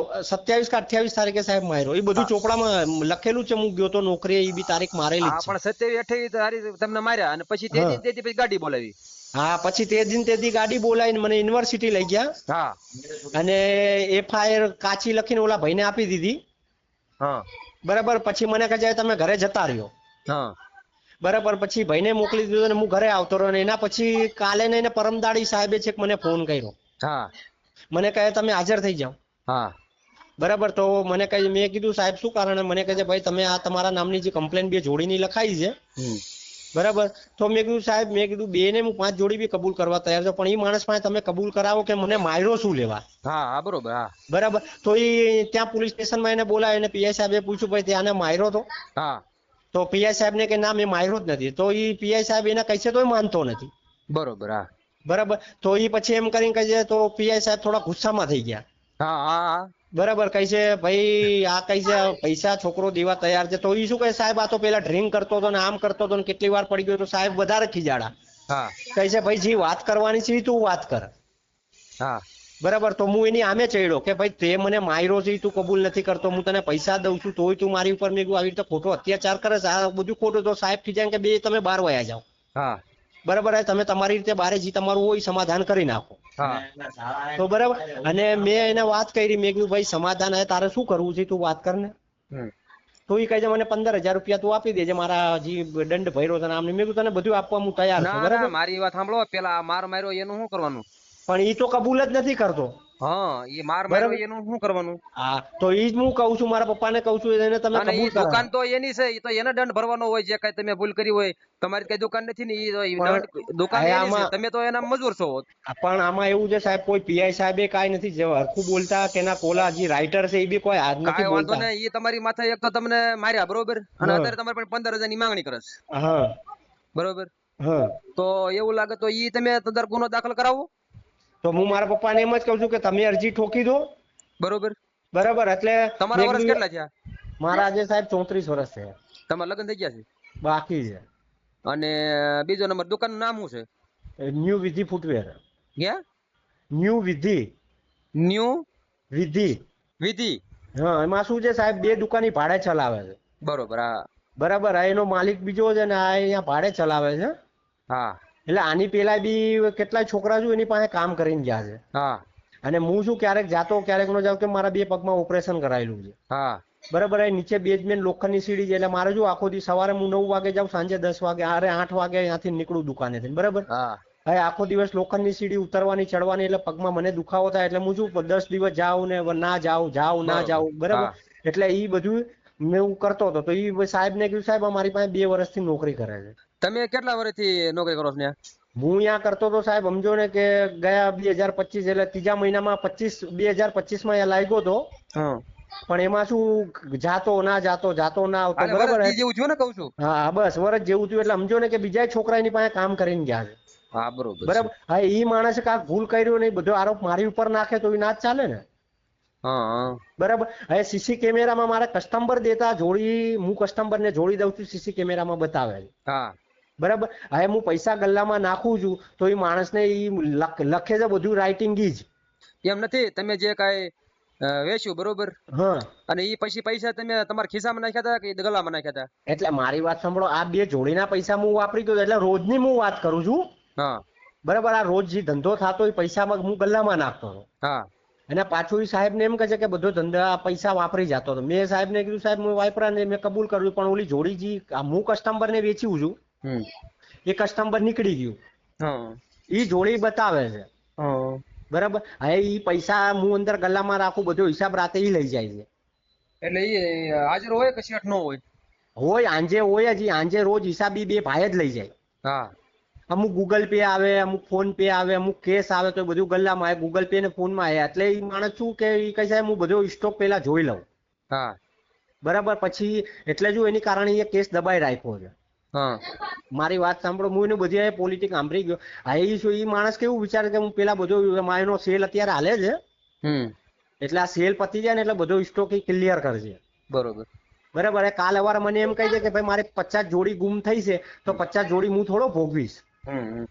27 કે 28 તારીખે સાહેબ માર્યો. એ બધું ચોપડામાં લખેલું છે. હું ગયો તો નોકરી, એ બી તારીખ મારેલી છે. પણ 27, 28 તારીખ તમને માર્યા, અને પછી તે દી પછી ગાડી બોલાવી. હા પછી તે દી ગાડી બોલાવીને મને યુનિવર્સિટી લઈ ગયા. હા અને FIR કાચી લખીને ઓલા ભાઈને આપી દીધી. હા બરાબર. પછી મને કહે તમે ઘરે જતા રહ્યો. હા બરાબર. પછી ભાઈને મોકલી દીધો અને હું ઘરે આવતો રહ્યો. અને એના પછી કાલે ને પરમદાડી સાહેબે છેક મને ફોન કર્યો. હા મને કહે તમે હાજર થઈ જાઓ. હા બરાબર. તો મને કહે, મેં કીધું સાહેબ શું કારણ? મને કહે છે ભાઈ તમે આ તમારા નામની જે કમ્પ્લેન 2 જોડીની લખાઈ છે બરાબર. તો મેં કીધું સાહેબ, મેં કીધું 2 ને હું 5 જોડી બી કબૂલ કરવા તૈયાર છું, પણ એ માણસ પાસે તમે કબૂલ કરાવો કે મને માર્યો શું લેવા? હા બરોબર. હા બરાબર. તો એ ત્યાં પોલીસ સ્ટેશનમાં એને બોલાય, અને PI સાહેબે પૂછ્યું ભાઈ ત્યાં માર્યો તો? હા તો PI સાહેબ ને કે ના મેં માર્યો જ નથી. તો એ PI સાહેબ એને કહે છે તોય માનતો નથી. બરોબર. હા બરાબર. તો એ પછી એમ કરીને કહે છે, તો PI સાહેબ થોડા ગુસ્સામાં થઈ ગયા. હા હા બરાબર. કહે છે ભાઈ આ કહે છે પૈસા છોકરો દેવા તૈયાર છે. તો એ શું કહે સાહેબ આ તો પેલા ડ્રિંક કરતો હતો ને આમ કરતો હતો ને કેટલી વાર પડી ગયો. તો સાહેબ વધારે ખીજાડા. હા કહે છે ભાઈ જે વાત કરવાની છે તું વાત કર. હા બરાબર. તો હું એની આમે ચડ્યો કે ભાઈ તે મને માર્યો છે, તું કબૂલ નથી કરતો, હું તને પૈસા દઉં છું તોય તું મારી ઉપર મેં આવી રીતે ખોટો અત્યાચાર કરે છે, આ બધું ખોટું. તો સાહેબ ખીજાય કે બે તમે બહાર વયા જાઓ. હા બરાબર. તમે તમારી રીતે બારે જે તમારું હોય સમાધાન કરી નાખો. તો બરાબર. અને મેં એને વાત કરી, મેં કીધું ભાઈ સમાધાન હે, તારે શું કરવું છે તું વાત કર ને. તો એ કહે છે મને 15,000 રૂપિયા તું આપી દેજે, મારા જે દંડ ભર્યો છે આમને. મેં કીધું તને બધું આપવા હું તૈયાર છું. બરાબર. મારી વાત સાંભળો, પેલા માર માર્યો એનું શું કરવાનું? પણ એ તો કબૂલ જ નથી કરતો. હા એ માર બરાબર. માર્યો એનું શું કરવાનું? હા તો ઈ જ હું કહું છું, મારા પપ્પાને કહું છું, એને તમે અને કબૂલ ઈ કરો. દુકાન તો એની છે, ઈ તો એને દંડ ભરવાનો હોય, જે કઈ તમે ભૂલ કરી હોય. તમારી કઈ દુકાન નથી ને, ઈ તો ઈ પણ દંડ દુકાન હવે એની છે, આમાં તમે તો એના મજૂર છો. પણ આમાં એવું છે સાહેબ, કોઈ પીઆઈ સાહેબે કાંઈ નથી જે હરખું બોલતા, કે એના કોલા જે રાઇટર છે એ બી કોઈ હાથ નથી કાંઈ વાંધો બોલતા. નહીં, ઈ તમારી માથે એક તો તમને માર્યા બરોબર, અને હા અત્યારે તમારે પણ 15,000 ની માંગણી કરે છે હા બરોબર. હા તો એવું લાગે તો ઈ તમે તદર ગુનો દાખલ કરાવો તો હું મારા પપ્પાને એમ જ કહું છું કે તમે અરજી ઠોકી દો. બરોબર. બરાબર, એટલે તમારા મેં વર્ષ કીધું કેટલા થયા? મારા આજે સાહેબ 34 વર્ષ છે, તમારા લગ્ન થઈ ગયા છે? બાકી છે. અને બીજો નંબર, દુકાનનું નામ શું છે? ન્યુ વિધિ ફૂટવેર. ક્યાં? ન્યુ વિધિ. ન્યુ વિધિ. વિધિ. હા, એમાં શું છે સાહેબ, 2 દુકાની ભાડે ચલાવે છે. બરોબર. હા બરાબર, આ એનો માલિક બીજો છે ને આ અહીંયા ભાડે ચલાવે છે. હા એટલે આની પેલા બી કેટલાય છોકરા છું એની પાસે કામ કરીને ગયા છે. હા અને હું શું ક્યારેક જાતો ક્યારેક ન જાવ, કે મારા 2 પગમાં ઓપરેશન કરાયેલું છે. હા બરાબર, એ નીચે બેઝમેન્ટ લોખંડની સીડી છે, એટલે મારે જો આખો દી સવારે હું 9 વાગે જાઉં, સાંજે 10 વાગે, 8 વાગે અહીંયાથી નીકળું દુકાને થી. બરાબર, હા હવે આખો દિવસ લોખંડની સીડી ઉતરવાની ચડવાની, એટલે પગમાં મને દુખાવો થાય, એટલે હું શું 10 દિવસ જાઉં ને ના જાઉં, ના બરોબર. જાઉં. બરાબર, હા એટલે ઈ બધું મેં હું કરતો હતો. તો ઈ સાહેબ ને કીધું, સાહેબ અમારી પાસે 2 વર્ષથી નોકરી કરે છે. તમે કેટલા વર્ષથી નોકરી કરો છો ત્યાં? હું અહીંયા કરતો તો સાહેબ, સમજો ને કે ગયા 2025 એટલે ત્રીજા મહિનામાં 2025 માં અહીંયા લાગ્યો હતો. હા પણ એમાં શું જાતો ના આવતો. એટલે બરાબર, વર્ષ દી જેવું થયું ને, કહું છું. હા બસ વર્ષ જેવું થયું. એટલે સમજો ને કે બીજા છોકરા એની પાસે કામ કરીને ગયા છે. હા બરોબર છે. બરાબર, હા ઈ માણસે કાંઈક ભૂલ કર્યું ને બધો આરોપ મારી ઉપર નાખે તો એ ના જ ચાલે ને. હા હા બરાબર, હવે સીસી કેમેરામાં મારા કસ્ટમર દેતા જોડી, હું કસ્ટમર ને જોડી દઉં છું, સીસી કેમેરામાં બતાવે છે. હા બરાબર, હવે હું પૈસા ગલ્લામાં નાખું છું તો એ માણસને ઈ લખે છે બધું રાઇટિંગ ઈ જ. એમ નથી, તમે જે કાંઈ વેચ્યું બરોબર, હા, અને ઈ પછી પૈસા તમે તમારા ખિસ્સામાં નાખ્યા હતા કે ગલામાં નાખ્યા હતા? એટલે મારી વાત સાંભળો, આ 2 જોડીના પૈસા હું વાપરી ગયો, એટલે રોજની હું વાત કરું છું. હા બરાબર, આ રોજ જે ધંધો થતો એ પૈસામાં હું ગલ્લામાં નાખતો હતો. હા અને પાછું એ સાહેબ ને એમ કહે છે કે બધો ધંધા પૈસા વાપરી જતો હતો. મેં સાહેબ ને કીધું, સાહેબ હું વાપરા ને મેં કબૂલ કર્યું, પણ ઓલી જોડી જે હું કસ્ટમર ને વેચ્યું છું હમ એ કસ્ટમર નીકળી ગયું. હા એ જોડી બતાવે છે. હા બરાબર, હવે ઈ પૈસા હું અંદર ગલ્લામાં રાખું, બધો હિસાબ રાતે ઈ લઈ જાય છે. એટલે ઈ હાજર હોય કે શેઠ નો હોય? હોય આંજે હોય જ, આંજે રોજ હિસાબ ઈ 2 ભાઈ જ લઈ જાય. હા અમુક ગૂગલ પે આવે, અમુક ફોન પે આવે, અમુક કેશ આવે, તો બધું ગલ્લામાં આવે. ગૂગલ પે ને ફોનમાં આવે. એટલે એ માણસ શું કે ઈ કહે સાહેબ હું બધો સ્ટોક પેલા જોઈ લઉં. હા બરાબર, પછી એટલે જો એની કારણે એ કેસ દબાઈ રાખ્યો છે. હા મારી વાત સાંભળો, હું એને બધી પોલિટિક સાંભળી ગયો. હા એ શું, એ માણસ કેવું વિચારે કે હું પેલા બધો એનો સેલ અત્યારે હાલે છે, હમ એટલે આ સેલ પતી જાય ને એટલે બધો સ્ટોક એ ક્લિયર કરશે. બરોબર. બરાબર, કાલ સવારે મને એમ કહી દે કે ભાઈ મારે 50 જોડી ગુમ થઈ છે, તો 50 જોડી હું થોડો ભોગવીશ. હમ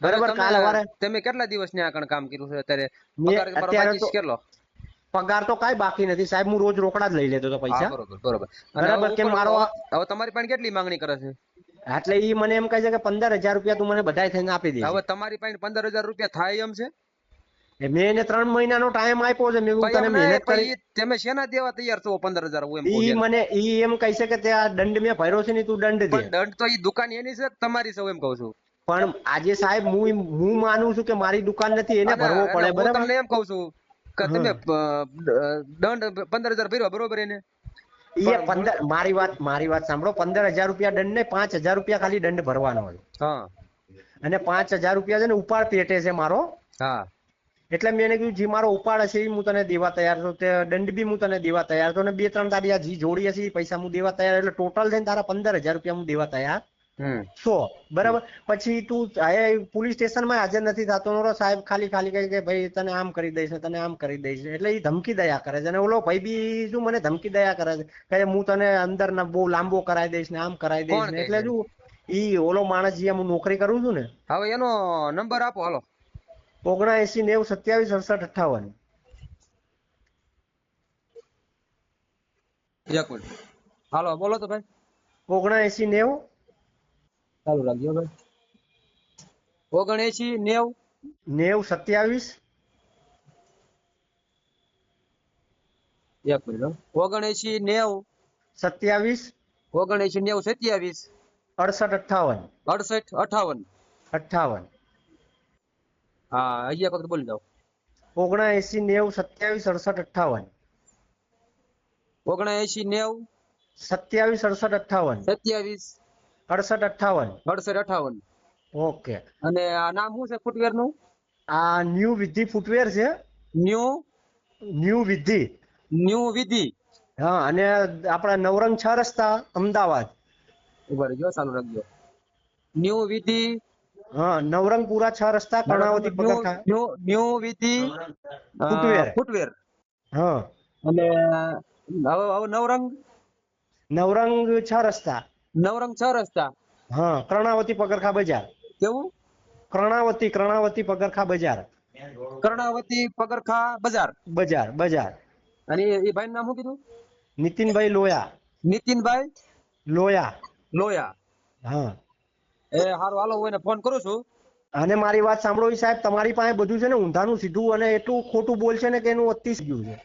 બરાબર, કાલ સવારે તમે કેટલા દિવસની આગળ કામ કર્યું છે અત્યારે? મેં પગાર તમારો અત્યારે બાકી તો છે કેટલો? પગાર તો કાંઈ બાકી નથી સાહેબ, હું રોજ રોકડા જ લઈ લેતો હતો હા પૈસા. બરોબર બરોબર. અને બરાબર, કે મારો હવે તમારી પાસે કેટલી માંગણી કરે છે? એટલે ઈ મને એમ કહે છે કે 15,000 રૂપિયા તું મને બધાય થઈને આપી દેજે. હવે તમારી પાસે 15,000 રૂપિયા થાય એમ છે? મેં એને 3 મહિનાનો ટાઈમ આપ્યો છે. મેં કીધું તને મહેનત કરી, તમે શેના દેવા તૈયાર છો 15,000? હું એમ કહું ઈ છું. મને ઈ એમ કહે છે કે તે આ દંડ મેં ભર્યો છે ને તું દંડ દે. પણ દંડ તો ઈ દુકાન એની છે કે તમારી છે? હું એમ કહું છું. પણ આજે સાહેબ હું માનું છું કે મારી દુકાન નથી, એને ભરવો પડે. હું બરાબર, તમને એમ કહું છું કે તમે દંડ 15,000 ભર્યો બરોબર એને? ઈ 15 મારી વાત સાંભળો, 15,000 રૂપિયા દંડ ને 5,000 રૂપિયા ખાલી દંડ ભરવાનો હોય. હા અને 5,000 રૂપિયા છે ને ઉપાડ પેટે છે મારો. હા એટલે મેં એને કીધું જે મારો ઉપાડ હશે એ હું તને દેવા તૈયાર છું, તે દંડ બી હું તને દેવા તૈયાર છું, અને 2-3 તારી આ જે જોડી હશે એ પૈસા હું દેવા તૈયાર. એટલે ટોટલ થઈને તારા 15,000 રૂપિયા હું દેવા તૈયાર છો. બરાબર, પછી તું પોલીસ સ્ટેશનમાં હાજર નથી થતો સાહેબ, ખાલી કહે કે ભાઈ તને આમ કરી દઈશ ને તને આમ કરી દઈશ. એટલે એ ધમકી દયા કરે છે. અને ઓલો ભાઈ બી શું મને ધમકી દયા કરે છે કે હું તને અંદર ના બહુ લાંબો કરાવી દઈશ ને આમ કરાવી દઈશ કોણ ને. કહે એટલે છે? શું ઈ ઓલો માણસ જે હું નોકરી કરું છું ને, હવે એનો નંબર આપો હાલો. 79 90 27 68 58. એક મિનિટ હાલો, બોલો તો ભાઈ. 79 90 ચાલુ રાખજો ભાઈ. 79 90 90 27 એક મિનિટ 79 90 27 79 90 27 68 58 68 58. 58. હા, અહીંયા વખત બોલી જાઓ. 79 90 27 68 58 79 90 27 58 68 58 ઓકે. અને આ નામ શું છે ફૂટવેર નું? આ ન્યુ વિધિ ફૂટવેર છે. ન્યુ ન્યુ વિધિ. વિધિ. હા, અને આપણા નવરંગ 6 રસ્તા અમદાવાદ. ઉભા રહેજો, ચાલુ રાખજો. ન્યુ વિધિ. હા, નવરંગપુરા 6 રસ્તા કર્ણાવતી પગરખા ન્યુ વિધિ ફૂટવેર. ફૂટવેર. હા, અને હવે નવરંગ નવરંગ 6 રસ્તા. 6 રસ્તા. હા, કર્ણાવતી પગરખા બજાર. કેવું? કર્ણાવતી પગરખા બજાર. કર્ણાવતી પગરખા બજાર. બજાર. અને એ ભાઈ નામ શું કીધું? નીતિનભાઈ લોયા. નીતિનભાઈ લોયા. લોયા. હા. એ હારું, હાલો, હું એને ફોન કરું છું. અને મારી વાત સાંભળો ઈ સાહેબ, તમારી પાસે બધું છે ને ઊંધાનું સીધું અને એટલું ખોટું બોલશે ને કે એનું અતિ ગયું છે.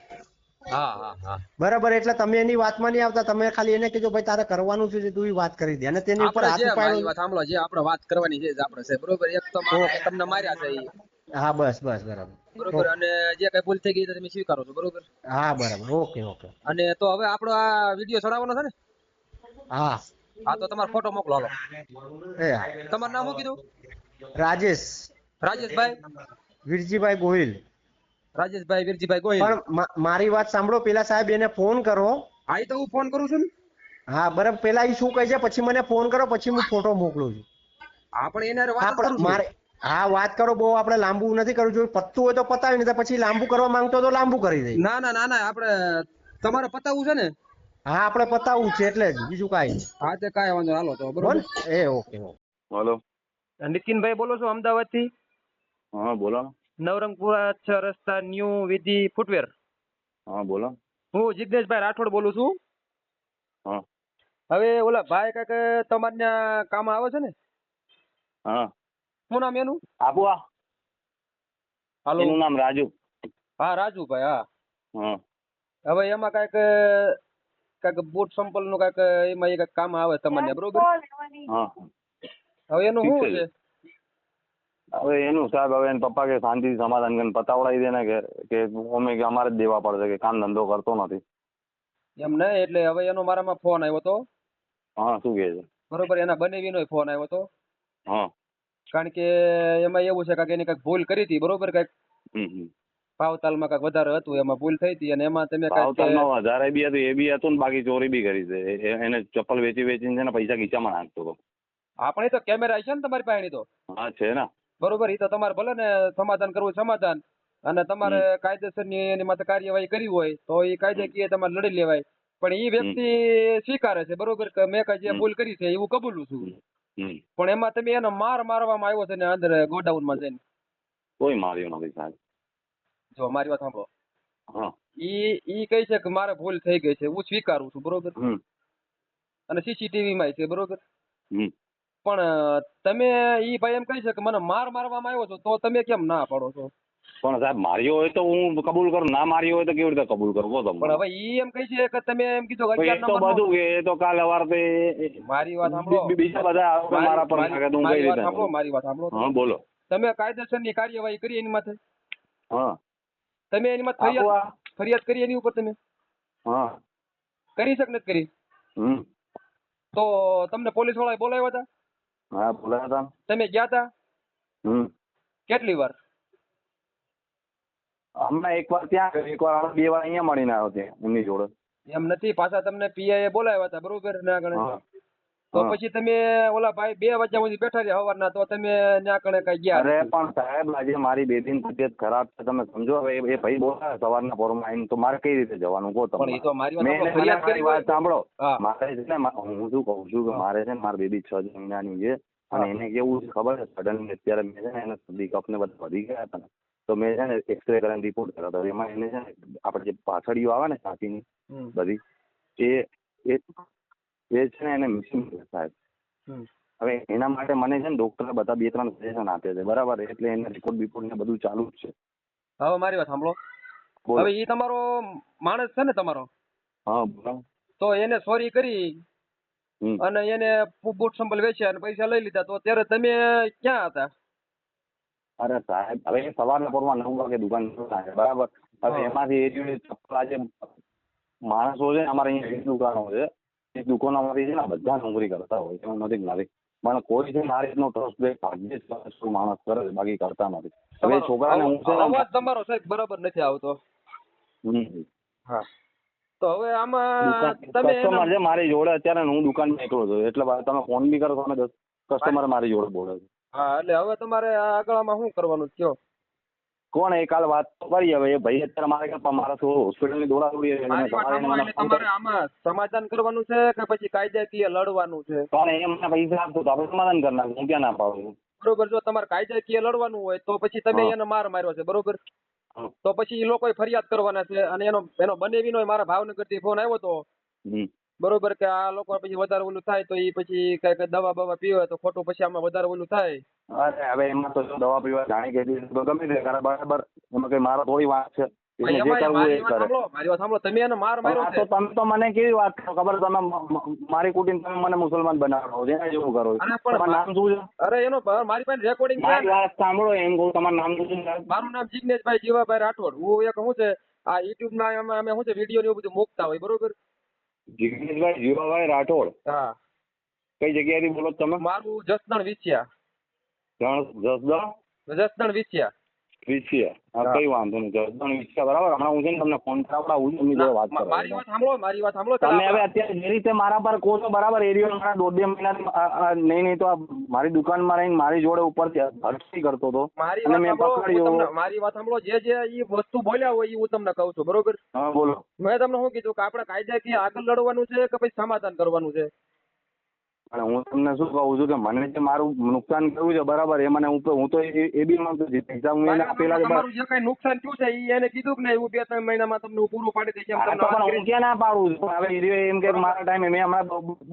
હા. બરાબર, એટલે તમે એની વાતમાં નહીં આવતા. તમે ખાલી એને કીધું ભાઈ તારે કરવાનું છે તું ઈ વાત કરી દે અને તેની ઉપર આપણે હાથ જે મારી ઉપાડ્યો. વાત સાંભળો, જે આપણે વાત કરવાની છે આપણે છે બરોબર. એક તો માનો કે તમને માર્યા છે ઈ. હા, બસ બરાબર. બરોબર, અને જે કઈ ભૂલ થઈ ગઈ તો તમે સ્વીકારો છો બરોબર. હા, બરાબર. ઓકે. અને તો હવે આપણો આ વિડીયો ચડાવવાનો છે ને? હા. તો તમારો ફોટો મોકલો હાલો. એ તમારું નામ શું કીધું? રાજેશ રાજેશભાઈ વીરજીભાઈ ગોહિલ. રાજેશભાઈ વીરજીભાઈ ગોહિલ. પણ મારી વાત સાંભળો, પેલા સાહેબ એને ફોન કરો. હા, ઈ તો હું ફોન કરું છું ને. હા, બરાબર. પેલા ઈ શું કહે છે પછી મને ફોન કરો, પછી હું ફોટો મોકલું છું. આપણે એને વાત જ કરું છું. મારે હા વાત કરો, બહુ આપણે લાંબુ નથી કરવું જોઈએ. પતતું હોય તો પતાવી, નહીં તો પછી લાંબુ કરવા માંગતો તો લાંબુ કરી દે. ના, આપણે તમારે પતાવવું છે ને? હા, આપણે પતાવવું છે એટલે જ, બીજું કાંઈ નહીં. હા, તે કાંઈ વાંધો હાલો તો બરોબર. બોલ ઓકે. હલો. નીતિનભાઈ બોલો છો અમદાવાદ થી? હા, બોલો. નવરંગપુરા 6 રસ્તા ન્યુ વિધિ ફૂટવેર. હા, બોલો. હું જિગ્નેશભાઈ રાઠોડ બોલું છું. હા. હવે ઓલા ભાઈ કાંઈક તમારે ત્યાં કામ આવે છે ને? હા. શું નામ એનું? આપો આ. હાલો. એનું નામ રાજુ. હા, રાજુભાઈ. હા. હા. હવે એમાં કાંઈક બૂટ સંપલ નું કાંઈક એમાં એ કાંઈક કામ આવે તમને બરોબર. હા. હવે એનું શું ઠીક છે? હવે એનું સાહેબ, હવે એના પપ્પા કે શાંતિથી સમાધાન કરીને પતાવડાવી દે ને કે અમે કે અમારે જ દેવા પડશે, કે કામ ધંધો કરતો નથી. એમ નહીં, એટલે હવે એનો મારામાં ફોન આવ્યો હતો હા, શું કહે છે? બરોબર. એના બનેવીનો ફોન આવ્યો હતો. હા. કારણ કે એમાં એવું છે કે એની કાંઈક ભૂલ કરી હતી બરોબર. કાંઈક ભાવતાલમાં કાંઈક વધારે હતું, એમાં ભૂલ થઈ હતી. અને એમાં તમે ભાવતાલમાં વધારે બી હતું, એ બી હતું ને, બાકી ચોરી બી કરી છે. એને ચપ્પલ વેચીને છે ને પૈસા ખીચામાં નાખતો હતો. આપણે તો કેમેરા છે ને તમારી પાસે તો? હા, છે ને. બરોબર. એ તો તમારે ભલે ને સમાધાન કરવું સમાધાન, અને તમારે કાયદેસરની એની માથે કાર્યવાહી કરવી હોય તો એ કાયદેકીય તમારે લડી લેવાય. પણ એ વ્યક્તિ સ્વીકારે છે બરોબર કે મેં કઈ જે ભૂલ કરી છે એવું કબૂલું છું. પણ એમાં તમે એનો મારવામાં આવ્યો છે ને અંદર ગોડાઉનમાં જઈને. કોઈ માર્યો નથી સાહેબ. જો મારી વાત સાંભળો. હા. ઈ કહે છે કે મારે ભૂલ થઈ ગઈ છે, હું સ્વીકારું છું બરોબર. અને સીસીટીવી માં છે બરોબર. પણ તમે ઈ ભાઈ એમ કહે છે કે મને મારવામાં આવ્યો છો, તો તમે કેમ ના પાડો છો? પણ સાહેબ, માર્યો હોય તો હું કબૂલ કરું, ના માર્યો હોય તો કેવી રીતે કબૂલ કરું? પણ હવે ઈ એમ કહે છે કે તમે એમ કીધું 11 તો બધું એ તો કાલે વારતે મારી વાત સાંભળો. બીજા બધા આરોપ મારા પર નાખે તો હું કઈ રીતે? મારી વાત સાંભળો. હા, બોલો. તમે કાયદેસરની કાર્યવાહી કરી એની માથે? હા. તમે એની માથે ફરિયાદ કરી એની ઉપર તમે? હા. કરી શક નથી કરી? તો તમને પોલીસ વાળાએ બોલાવ્યા હતા? હા, બોલાવ્યા હતા. તમે ગયા હતા? કેટલી વાર? હમણાં એક વાર ત્યાં ગયો, એક વાર 2 વાર અહીંયા મળીને આવ્યો ત્યાં એમની જોડે. એમ નથી, પાછા તમને પીઆઈ બોલાવ્યા હતા બરોબર ના ગણે? તો પછી તમે ઓલા ભાઈ 2 વાગ્યા સુધી બેઠા રહ્યા સવારના, તો તમે ના ગણે કઈ ગયા? અરે પણ સાહેબ, આજે મારી બેબીની તબિયત ખરાબ છે, તમે સમજો. હવે એ ભાઈ બોલાવે સવારના પોરમાં આવીને, તો મારે કઈ રીતે જવાનું કહો તમે? પણ એ તો મારી વાત સાંભળો. મારે છે ને, હું શું કઉ છું કે મારે છે ને, મારી બેબી 6 મહિનાની છે. અને એને કેવું છે ખબર છે, સડનલી અત્યારે મેં છે ને એને સર્દી કફ ને બધા વધી ગયા હતા ને, તો મેં છે ને એક્સરે કરીને રિપોર્ટ કર્યો હતો. એમાં એને છે ને આપણે જે પાછળીઓ આવે ને છાતીની બધી, એ છે ને એને મિસિંગ છે સાહેબ. હવે એના માટે મને છે ને ડોક્ટરે બધા 2-3 સજેશન આપે છે બરાબર, એટલે એને રિપોર્ટ બિપોર્ટ ને બધું ચાલુ જ છે. હવે મારી વાત સાંભળો. હવે એ તમારો માણસ છે ને તમારો? હા, બોલો. તો એને ચોરી કરી અને એને બૂટ સંપલ વેચ્યા અને પૈસા લઈ લીધા, તો ત્યારે તમે ક્યાં હતા? અરે સાહેબ હવે એ સવારના પોરમાં 9 વાગે દુકાન ખોલે બરાબર. હવે એમાંથી એ ચપ્પલ આજે માણસો છે અમારે અહીંયા 20 દુકાનો છે. એ દુકાનોમાંથી છે ને બધા નોકરી કરતા હોય એવું નથી મારી પણ કોઈ છે મારે એટલો ટ્રસ્ટ બ્રેક ભાગ્યે જ માણસ કરે છે બાકી કરતા નથી. હવે છોકરાને હું છે અવાજ તમારો સાહેબ બરાબર નથી આવતો. હા તો હવે આમાં તમે કસ્ટમર છે મારી જોડે અત્યારે હું દુકાનમાં એકલો છું એટલે તમે ફોન બી કરો તમે કસ્ટમર મારી જોડે બોલે છે. હા એટલે હવે તમારે આગળમાં શું કરવાનું કયો? કોણ એ કાલ વાત તો કરી હવે એ ભાઈ અત્યારે મારા હોસ્પિટલની દોડાદોડી તમારે આમાં સમાધાન કરવાનું છે કે પછી કાયદાકીય લડવાનું છે? પણ એ મને પૈસા આપતો તો આપણે સમાધાન કરી નાખું હું ક્યાં ના પાડું. બરોબર જો તમારે કાયદાકીય લડવાનું હોય તો પછી તમે એને માર માર્યો છે બરોબર તો પછી એ લોકોએ ફરિયાદ કરવાના છે અને એનો બનેવીનો મારા ભાવનગર થી ફોન આવ્યો તો બરોબર કે આ લોકો પછી વધારે ઓલું થાય તો એ પછી કઈ દવા બવા પીવે તો ખોટું પછી આમાં વધારે ઓલું થાય. અરે હવે એમાં તો દવા પીવા જાણી કે ગમે તે કરે બરાબર એમાં કઈ મારો થોડી વાત છે. મારી વાત સાંભળો તમે એને માર માર્યો છે. તમે તો મને કેવી વાત કરો ખબર તમે મારી કુટીને તમે મને મુસલમાન બનાવો જેના જેવું કરો તમારું નામ શું છે? અરે એનો મારી પાસે રેકોર્ડિંગ છે. મારી વાત સાંભળો એમ કહું તમારું નામ શું છે? મારું નામ જિગ્નેશભાઈ જીવાભાઈ રાઠોડ. હું એક શું છે આ યુટ્યુબ ના અમે શું છે વિડીયો ને એવું બધું મૂકતા હોય બરોબર. જિગ્નેશભાઈ જીવાભાઈ રાઠોડ. હા કઈ જગ્યાએથી બોલો તમે? મારું જસદણ વિછિયા. જસદણ વિછિયા. કઈ વાંધો નહીં જસદણ વિછિયા બરાબર. હમણાં હું છે ને તમને ફોન કરાવડાવું છું એમની જોડે વાત કરો. મારી વાત સાંભળો તમે હવે અત્યારે જે રીતે મારા પર કહો છો બરાબર એરિયો મારા 1.5 મહિના નહીં તો મારી દુકાનમાં રહીને મારી જોડે ઉપરથી હરસી કરતો હતો. મારી વાત સાંભળો જે એ વસ્તુ બોલ્યા હોય એ હું તમને કહું છું બરોબર. હા બોલો. મેં તમને શું કીધું કે આપણે કાયદાકીય આગળ લડવાનું છે કે પછી સમાધાન કરવાનું છે? અને હું તમને શું કહું છું કે મને જે મારું નુકસાન કર્યું છે બરાબર એ મને હું તો એ બી માંગતો છું. તમારું જે કઈ નુકસાન થયું છે એને કીધું કે નહીં એવું 2-3 મહિનામાં તમને પૂરું પાડી દઈશ. હું ક્યાં ના પાડું છું હવે એમ કે મારા ટાઈમે મેં હમણાં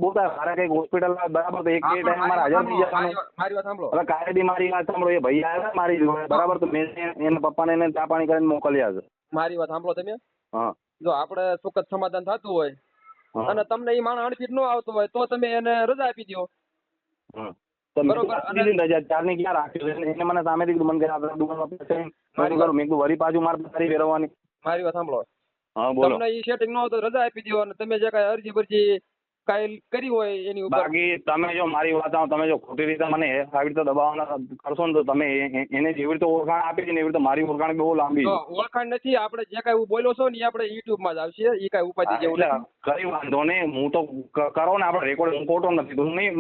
બોલતા મારા કઈક હોસ્પિટલ બરાબર તો એક ટાઈમ મારા હાજર થઈ જવાનું. મારી વાત સાંભળો હવે કાલે બી મારી વાત સાંભળો એ ભાઈ આવ્યા મારી જોડે બરાબર તો મેં એના પપ્પાને એને ચા પાણી કરીને મોકલ્યા છે. મારી વાત સાંભળો તમે. હા જો આપણે સુખદ સમાધાન થતું હોય અને તમને એ માણસ અણફીટ ન આવતો હોય તો તમે એને રજા આપી દો. રજા ચારની ક્યાં રાખ્યું એને મને સામેથી મને દુકાનમાં મેં વળી પાછું મારે તારી ફેરવવાની. મારી વાત સાંભળો. હા બોલો. તમને એ સેટિંગ ન હોય તો રજા આપી દો અને તમે જે કઈ અરજી બરજી કઈ કરી હોય એની ઉપર. બાકી તમે જો મારી વાત તમે જો ખોટી રીતે મને આવી રીતે દબાવવાના કરશો ને તો તમે એને જેવી રીતે ઓળખાણ આપી છે ને એવી રીતે મારી ઓળખાણ બહુ લાંબી. ઓળખાણ નથી આપણે જે કઈ બોલ્યો છો ને એ આપણે યુટ્યુબ માં જ આવશે એ કઈ ઉપાધિ જેવું નથી. કઈ વાંધો નહીં હું તો કરો ને આપણે રેકોર્ડ હું ખોટો નથી તો નહીં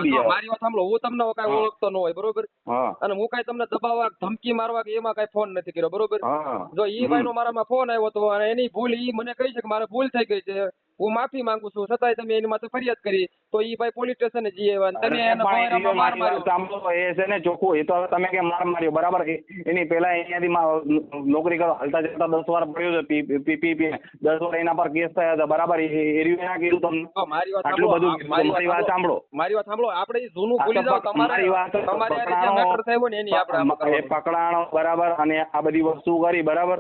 બીજા. મારી વાત સાંભળો હું તમને કઈ ઓળખતો ન હોય બરોબર અને હું કઈ તમને દબાવવા ધમકી મારવા કે એમાં કઈ ફોન નથી કર્યો બરોબર. જો એ ભાઈ નો મારામાં ફોન આવ્યો હતો અને એની ભૂલ એ મને કહી છે કે મારે ભૂલ થઈ ગઈ છે હું માફી માંગુ છું છતાંય તમે એની માથે ફરિયાદ કરી તો એ ભાઈ પોલીસ સ્ટેશન જઈ આવ્યા તમે એને માર માર્યો. એ છે ને ચોખ્ખું એ તો તમે કે માર માર્યો બરાબર એની પેલા અહીંયાથી નોકરી કરો હાલતા જતા 10 વાર પડ્યો છે પીપી 10 વાર એના પર કેસ થયા હતા બરાબર એ ના કીધું તમને. મારી વાત આટલું બધું મારી વાત સાંભળો. મારી વાત સાંભળો આપણે જૂનું ભૂલી જાવ તમારી વાત તમારી મેટર થયો ને એની આપણે એ પકડાણો બરાબર અને આ બધી વસ્તુ કરી બરાબર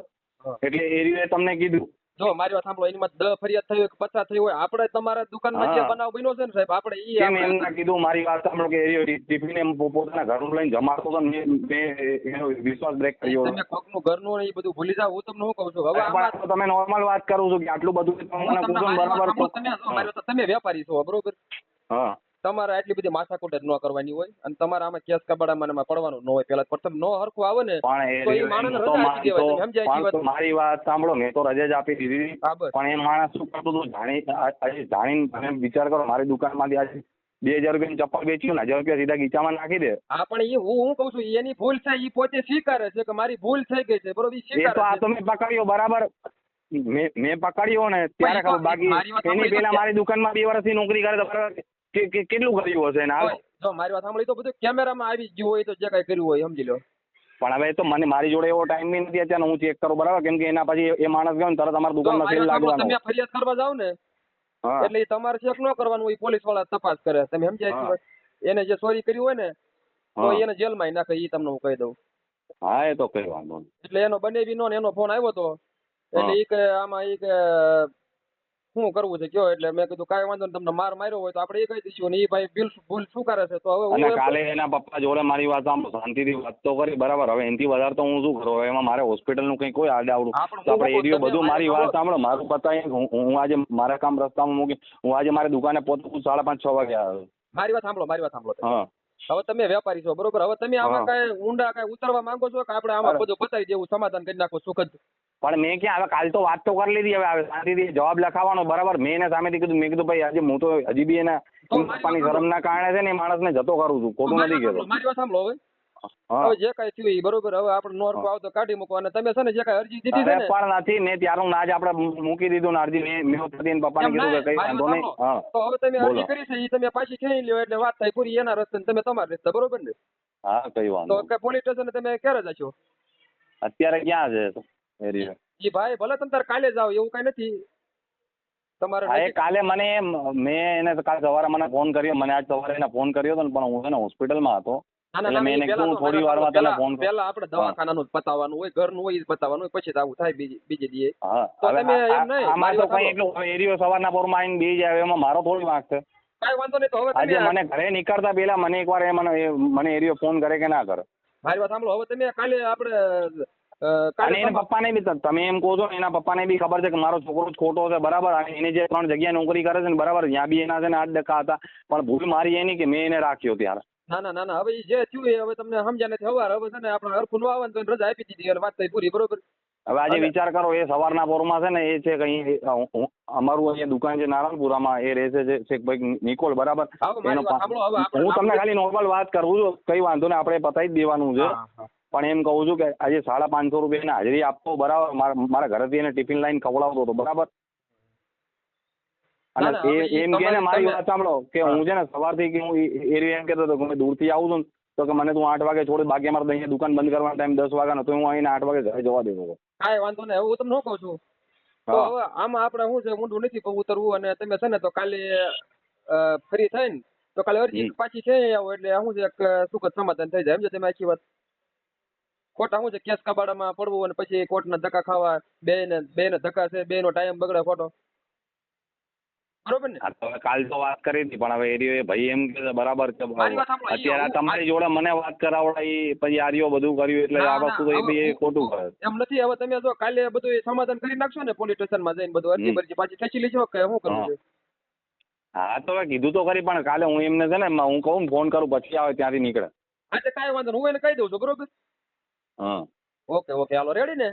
એટલે એરિયો તમને કીધું. જો મારી વાત સાંભળો એની માં 10 ફરિયાદ થઈ હોય 50 થઈ હોય આપણે તમારા દુકાનમાં જે બનાવ બન્યો છે ને સાહેબ આપણે એમને કીધું મારી વાત સાંભળો કે એરિયો ટિફિન પોતાના ઘરનું લઈને જમાડતો હતો મેં એનો વિશ્વાસ બ્રેક કર્યો. તમે કોકનું ઘરનું એ બધું ભૂલી જાવ હું તમને શું કહું છું હવે તમે નોર્મલ વાત કરું છું કે આટલું બધું બરાબર તમે વેપારી છો બરોબર. હા તમારે આટલી બધી માથાકૂટ જ ન કરવાની હોય અને તમારે આમાં કેસ કબાડામાં પડવાનું ન હોય પેલા પ્રથમ નો હરખું આવે ને તો એ માણસને રજા આપી દેવાય. સમજાય મારી વાત સાંભળો મેં તો રજા જ આપી દીધી પણ એ માણસ શું કરતો હતો જાણીને વિચાર કરો મારી દુકાનમાંથી આજે 2000 રૂપિયાની ચપ્પલ વેચ્યું ને 1000 રૂપિયા સીધા ગીચામાં નાખી દે. હા પણ એ હું કઉ છું એની ભૂલ છે એ પોતે સ્વીકારે છે કે મારી ભૂલ થઈ ગઈ છે બરોબર. એ તો આ તમે પકડ્યો બરાબર મેં પકડ્યો ને ત્યારે ખબર બાકી એની પેલા મારી દુકાનમાં 2 વર્ષથી નોકરી કરે તો બરાબર કેટલું કર્યું હશે ને જો મારી વાત સાંભળી તો બધું કેમેરામાં આવી ગયું હોય તો જે કઈ કર્યું હોય સમજી લો. પણ હવે તો મને મારી જોડે એવો ટાઈમ બી નથી અત્યારે હું ચેક કરું બરાબર કેમ કે એના પછી એ માણસ ગયો ને તરત તમારી દુકાનમાં સેલ લાગવાનો. તમે ફરિયાદ કરવા જાવ ને એટલે તમારે ચેક ન કરવાનું હોય પોલીસ વાળા તપાસ કરે તમે સમજાય. એને જે ચોરી કરી હોય ને તો એને જેલમાં નાખે એ તમને હું કહી દઉં. હા એ તો કઈ વાંધો નહીં. એટલે એનો બનેવી નો એનો ફોન આવ્યો હતો એટલે એ કે આમાં એ કે શું કરવું છે કયો, એટલે મેં કીધું કાંઈ વાંધો નહીં, તમને માર માર્યો હોય તો આપણે એ કહી દઈશું, અને એ ભાઈ ભૂલ શું કરે છે તો હવે હું અને એમ કાલે એના પપ્પા જોડે મારી વાત આમ શાંતિથી વાત તો કરી, બરાબર. હવે એનાથી વધારે તો હું શું કરું? હવે એમાં મારે હોસ્પિટલનું કંઈ કોઈ આડાવડું હા, પણ તો હું આપણે કહું, એરિયો તમે બધું મારી મારી વાત સાંભળો, મારું પતાવી હું આજે મારા કામ રસ્તામાં મૂકી, હું આજે મારી દુકાને પહોંચું 5:30-6 વાગે આવ્યો. મારી વાત સાંભળો તમે. હા હવે તમે વેપારી છો, બરોબર? હવે તમે આમાં હા. કઈ ઊંડા કઈ ઉતરવા માંગો છો કે આપણે આમાં અરે. બધું પતાવી દેવું, સમાધાન કરી નાખો સુખદ? પણ મેં ક્યાં, હવે કાલ તો વાત તો કરી લીધી, હવે શાંતિથી જવાબ લખાવાનો, બરાબર. મેં એને સામેથી કીધું, મેં કીધું ભાઈ આજે હું તો હજી બી એના પપ્પાની શરમના કારણે છે ને એ માણસને જતો કરું છું, ખોટું નથી કહેતો. મારી વાત સાંભળો હવે. હા. હવે જે કઈ થયું એ બરોબર, હવે આપણે નો હરખું આવતો કાઢી મૂકો, અને તમે છે ને જે કઈ અરજી દીધી છે અરે ને, પણ નથી, મેં ત્યારનું ના જ આપણે મૂકી દીધું ને અરજી. મેં પતિને પપ્પાને એમ કીધું કે નહીં, કઈ મારી વાંધો વાત નહીં. સાંભળો. હા તો હવે તમે બોલો. અરજી કરી છે એ તમે પાછી ખેંચી લ્યો, એટલે વાત થાય પૂરી એના રસ્તે, ને તમે તમારા રસ્તે, બરોબર ને? હા કઈ વાંધો તો નહીં. કે પોલીસ સ્ટેશન તમે ક્યારે જશો? અત્યારે ક્યાં છે એરિયો? એ ભાઈ ભલે તમે તાર કાલે જાઓ, એવું કઈ નથી તમારે. હા એ કાલે મેં એને કાલે સવારે મને ફોન કર્યો, મને આજ સવારે એને ફોન કર્યો હતો ને, પણ હું છે ને હોસ્પિટલમાં હતો, એટલે મેં એને કીધું થોડી વારમાં તને ફોન કરું. પેલા આપણે દવાખાનાનું જ પતાવવાનું હોય, ઘરનું હોય જ પતાવવાનું હોય, પછી તો આવું થાય બીજે દીએ. હા તો હવે તમે એમ નહીં, આમાં મારી તો વાત કઈ એટલું એરિયો સવારના પોરમાં આવીને બેસી જાય, એમાં મારો થોડી વાંક છે. કાંઈ વાંધો નહીં. તો હવે આજે તમે મને ઘરે નીકળતા પેલા મને એકવાર મને એરિયો ફોન કરે કે ના કરે. મારી વાત સાંભળો, હવે તમે કાલે આપણે અને એના પપ્પાને બી તમે એમ કહો છો ને, એના પપ્પાને બી ખબર છે કે મારો છોકરો જ ખોટો છે, બરાબર. અને એને જે 3 જગ્યાએ નોકરી કરે છે ને, બરાબર, ત્યાં બી એના છે ને 8% હતા, પણ ભૂલ મારી એની કે મેં એને રાખ્યો ત્યારે. ના હવે ઈ જે થયું એ હવે તમને સમજ્યા નથી. હવે છે ને આપણે હરખું ન આવે ને તો એને રજા આપી દીધી અને વાત થઈ પૂરી, બરોબર? હવે આજે વિચાર કરો, એ સવારના પોરમાં છે ને એ છે કઈ અમારું અહીંયા દુકાન છે નારણપુરામાં, એ રહે છે શેખભાઈ નિકોલ, બરાબર. મારી વાત સાંભળો, હવે આપણે હું તમને ખાલી નોર્મલ વાત કરું છું, કઈ વાંધો ને આપણે પતાવી જ દેવાનું છે. પણ એમ કહું છું કે આજે 550 રૂપિયાની હાજરી આપતો, બરાબર. મારા ઘરેથી એને ટિફિન લાઈન ખવડાવતો હતો, બરાબર. અને એમ કે ને મારી વાત સાંભળો કે હું છે ને સવારથી કે હું એરિયો એમ કહેતો હતો કે હું દૂરથી આવું છું તો કે મને તું 8 વાગે છોડી, બાકી અમારે અહીંયા દુકાન બંધ કરવાનો ટાઈમ 10 વાગ્યાનો, તો હું અહીંને 8 વાગે ઘરે જવા દેતો હતો. કાંઈ વાંધો નહીં, હું તમને શું કહું છું, તો હવે આમાં આપણે શું છે, ઊંડું નથી ઉતરવું, અને તમે છે ને તો કાલે ફ્રી થઈને તો કાલે અરજી પાછી છે આવો, એટલે શું છે સુખદ સમાધાન થઈ જાય, સમજો તમે આખી વાત. ખોટા શું છે કેસ કબાડામાં પડવું અને પછી કોર્ટના ધક્કા ખાવા, બે ને ધક્કા છે, બે નો ટાઈમ બગડે ખોટો, બરોબર ને? કાલ તો વાત કરી હતી, પણ હવે એરિયો એ ભાઈ એમ કે બરાબર છે, અત્યારે તમારી જોડે મને વાત કરાવડાવી, પછી આર્યો બધું કર્યું, એટલે આ વસ્તુ તો એ ખોટું કરે એમ નથી. હવે તમે જો કાલે બધું સમાધાન કરી નાખશો ને પોલીસ સ્ટેશનમાં જઈને, બધું અરજી બરજી પાછી ખેંચી લેશો કે શું કરવું છે? હા તો કીધું તો ખરી, પણ કાલે હું એમને છે ને હું કહું ફોન કરું પછી આવે ત્યાંથી નીકળે. હા કાંઈ વાંધો નહીં, હું એને કહી દઉં છું, બરોબર? હા ઓકે હાલો, રેડી ને?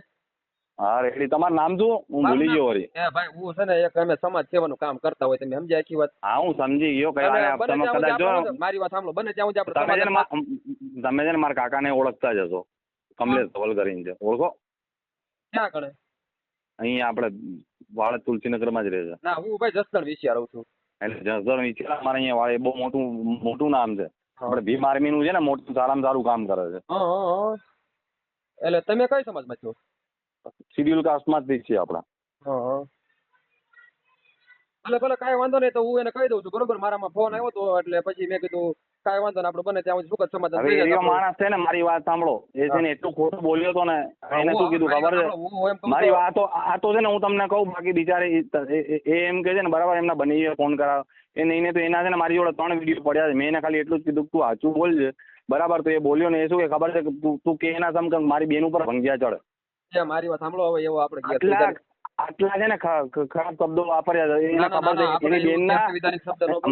હા રેડી. તમારું નામ શું? હું ભૂલી ગયો વળી. ભાઈ હું છે ને એક અમે સમાજ સેવાનું કામ કરતા હોય, તમે સમજ્યા આખી વાત? હા હું સમજી ગયો. કઈ વાત તમે કદાચ જો મારી વાત સાંભળો, બને ત્યાં સુધી તમે છે ને મારા કાકાને ઓળખતા જ હશો, કમલેશ ધવલ કરીને છે, ઓળખો? ક્યાં કણે? અહીંયા આપણે વાળદ તુલસીનગરમાં જ રહે છે. ના હું ભાઈ જસદણ વિશિયા રહું છું. એટલે જસદણ વિચાર અમારે અહીંયા વાળે બહુ મોટું નામ છે, આપણે ભીમ આર્મી નું છે ને, મોટું સારામાં સારું કામ કરે છે. એટલે તમે કઈ સમાજમાં છો? શિડ્યુલ કાસ્ટમાં જ છીએ આપણા. ભલે કાંઈ વાંધો નહીં, તો હું એને કહી દઉં છું, બરોબર? મારામાં ફોન આવ્યો તો એટલે પછી મેં કીધું કાંઈ વાંધો નહીં, આપણે બને ત્યાં સુધી સુખદ સમાધાન થઈ જાય. માણસ છે ને, મારી વાત સાંભળો, એ છે ને એટલું ખોટું બોલ્યો હતો ને, એને શું કીધું ખબર છે? મારી વાત આ તો છે ને હું તમને કહું, બાકી બિચારે એ એમ કે છે ને, બરાબર, એમના બની ફોન કરાવ એ નહીં તો એના છે ને મારી જોડે 3 વિડીયો પડ્યા છે. મેં એને ખાલી એટલું જ કીધું તું સાચું બોલજે, બરાબર. તો એ બોલ્યો ને, એ શું કે ખબર છે કે તું કે એના સમ મારી બેન ઉપર ભંગ્યા ચડે. મારી વાત સાંભળો, હવે એવો આપણે આટલા છે ને ખરાબ શબ્દો વાપર્યા છે, એને ખબર છે એની બેનના,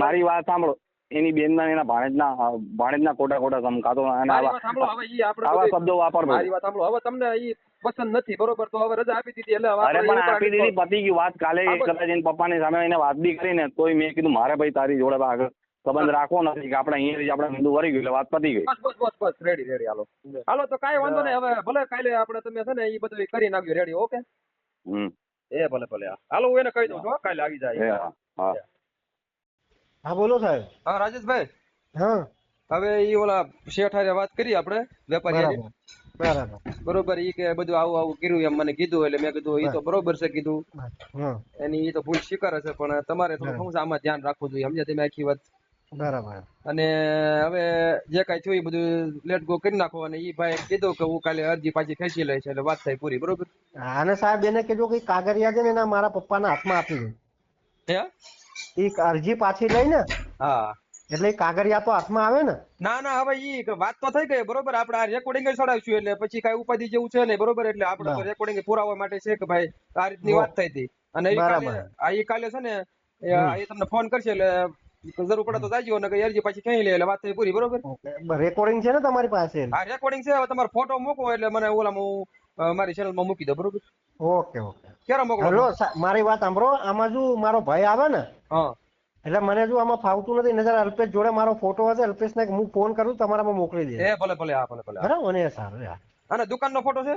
મારી વાત સાંભળો, એની બેનના એના ભાણેજના ખોટા સમકાતો આવા શબ્દો વાપરતો. મારી વાત સાંભળો, હવે તમને ઈ પસંદ નથી, બરોબર? તો હવે રજા આપી દીધી, એટલે અરે પણ આપી દીધી, પતી ગયું વાત. કાલે કદાચ એના પપ્પાની સામે એને વાત બી કરીને, તોય મેં કીધું મારે ભાઈ તારી જોડે આગળ સંબંધ રાખવો નથી, કે આપણે અહીંયા આપણે હિન્દુ વળી ગયું, એટલે વાત પતી ગઈ. બસ રેડી હાલો તો કાંઈ વાંધો નહીં. હવે ભલે કાલે આપણે તમે છે ને એ બધું કરી નાખ્યું, રેડી? ઓકે ભલે હાલો, હું એને કહી દઉં છું, કાલે આવી જાય. હા બોલો સાહેબ. હા રાજેશભાઈ. હા હવે ઈ ઓલા શેઠ હારે વાત કરી આપણે, વેપારી, બરોબર? ઈ કે બધું આવું કર્યું એમ મને કીધું, એટલે મેં કીધું ઈ તો બરોબર છે કીધું, એની ઈ તો ભૂલ સ્વીકારે છે, પણ તમારે થોડું શું આમાં ધ્યાન રાખવું જોઈએ, સમજ્યા તમે આખી વાત? બરાબર. અને હવે જે કાંઈ થયું એ બધું લેટ ગો કરી નાખો, અને ઈ ભાઈ કીધું કે હું કાલે અરજી પાછી ખેંચી લઈશ, એટલે વાત થઈ પૂરી, બરોબર? અને સાહેબ એને કીધું કે કાગળિયા છે ને એના મારા પપ્પાના હાથમાં આપી દે. હે ઈ અરજી પાછી લઈને હા એટલે ઈ કાગળિયા તો હાથમાં આવે ને? ના ના હવે ઈ વાત તો થઈ ગઈ બરોબર આપણે આ રેકોર્ડિંગ ચડાવશું એટલે પછી કઈ ઉપાધિ જેવું છે ને બરોબર એટલે આપણે તો રેકોર્ડિંગ પુરાવા માટે છે કે ભાઈ આ રીતની વાત થઈ હતી અને ઈ કાલે ઈ કાલે છે ને એ તમને ફોન કરશે એટલે જરૂર પડે તો જાજો ને કઈ અરજી પાછી ક્યાંય લે એટલે વાત થઈ પૂરી બરોબર. રેકોર્ડિંગ છે ને તમારી પાસે? હા રેકોર્ડિંગ છે હવે તમારો ફોટો મૂકો એટલે મને ઓલામાં હું મારી ચેનલ માં મૂકી દો બરોબર. ઓકે ઓકે ક્યારે મોકલો? હેલો મારી વાત સાંભળો, આમાં જો મારો ભાઈ આવે ને હા એટલે મને જો આમાં ફાવતું નથી, નજર અલ્પેશ જોડે મારો ફોટો હશે, અલ્પેશ ને હું ફોન કરું તમારામાં મોકલી દે. એ ભલે ભલે હા ભલે ભલે બરાબર ને? સારું યાર. અને દુકાનનો ફોટો છે?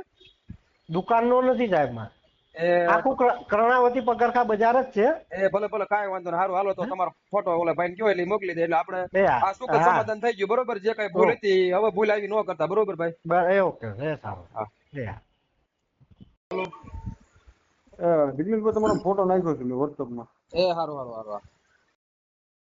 દુકાનનો નથી સાહેબ માં, એ આખું કર્ણાવતી પગરખા બજાર જ છે. એ ભલે ભલે કાંઈ વાંધો નહીં. સારું હાલો તો તમારો ફોટો ઓલા ભાઈ કયો એટલે મોકલી દે એટલે આપણે એ આ સુખદ સમાધાન થઈ ગયું બરોબર. જે કઈ ભૂલ હતી હવે ભૂલ આવી ન કરતા બરોબર ભાઈ. એ ઓકે એ સારું. હા દિગ્વિજયભાઈ તમારો ફોટો નાખ્યો છે મેં WhatsApp માં. એ સારું સારું સારું.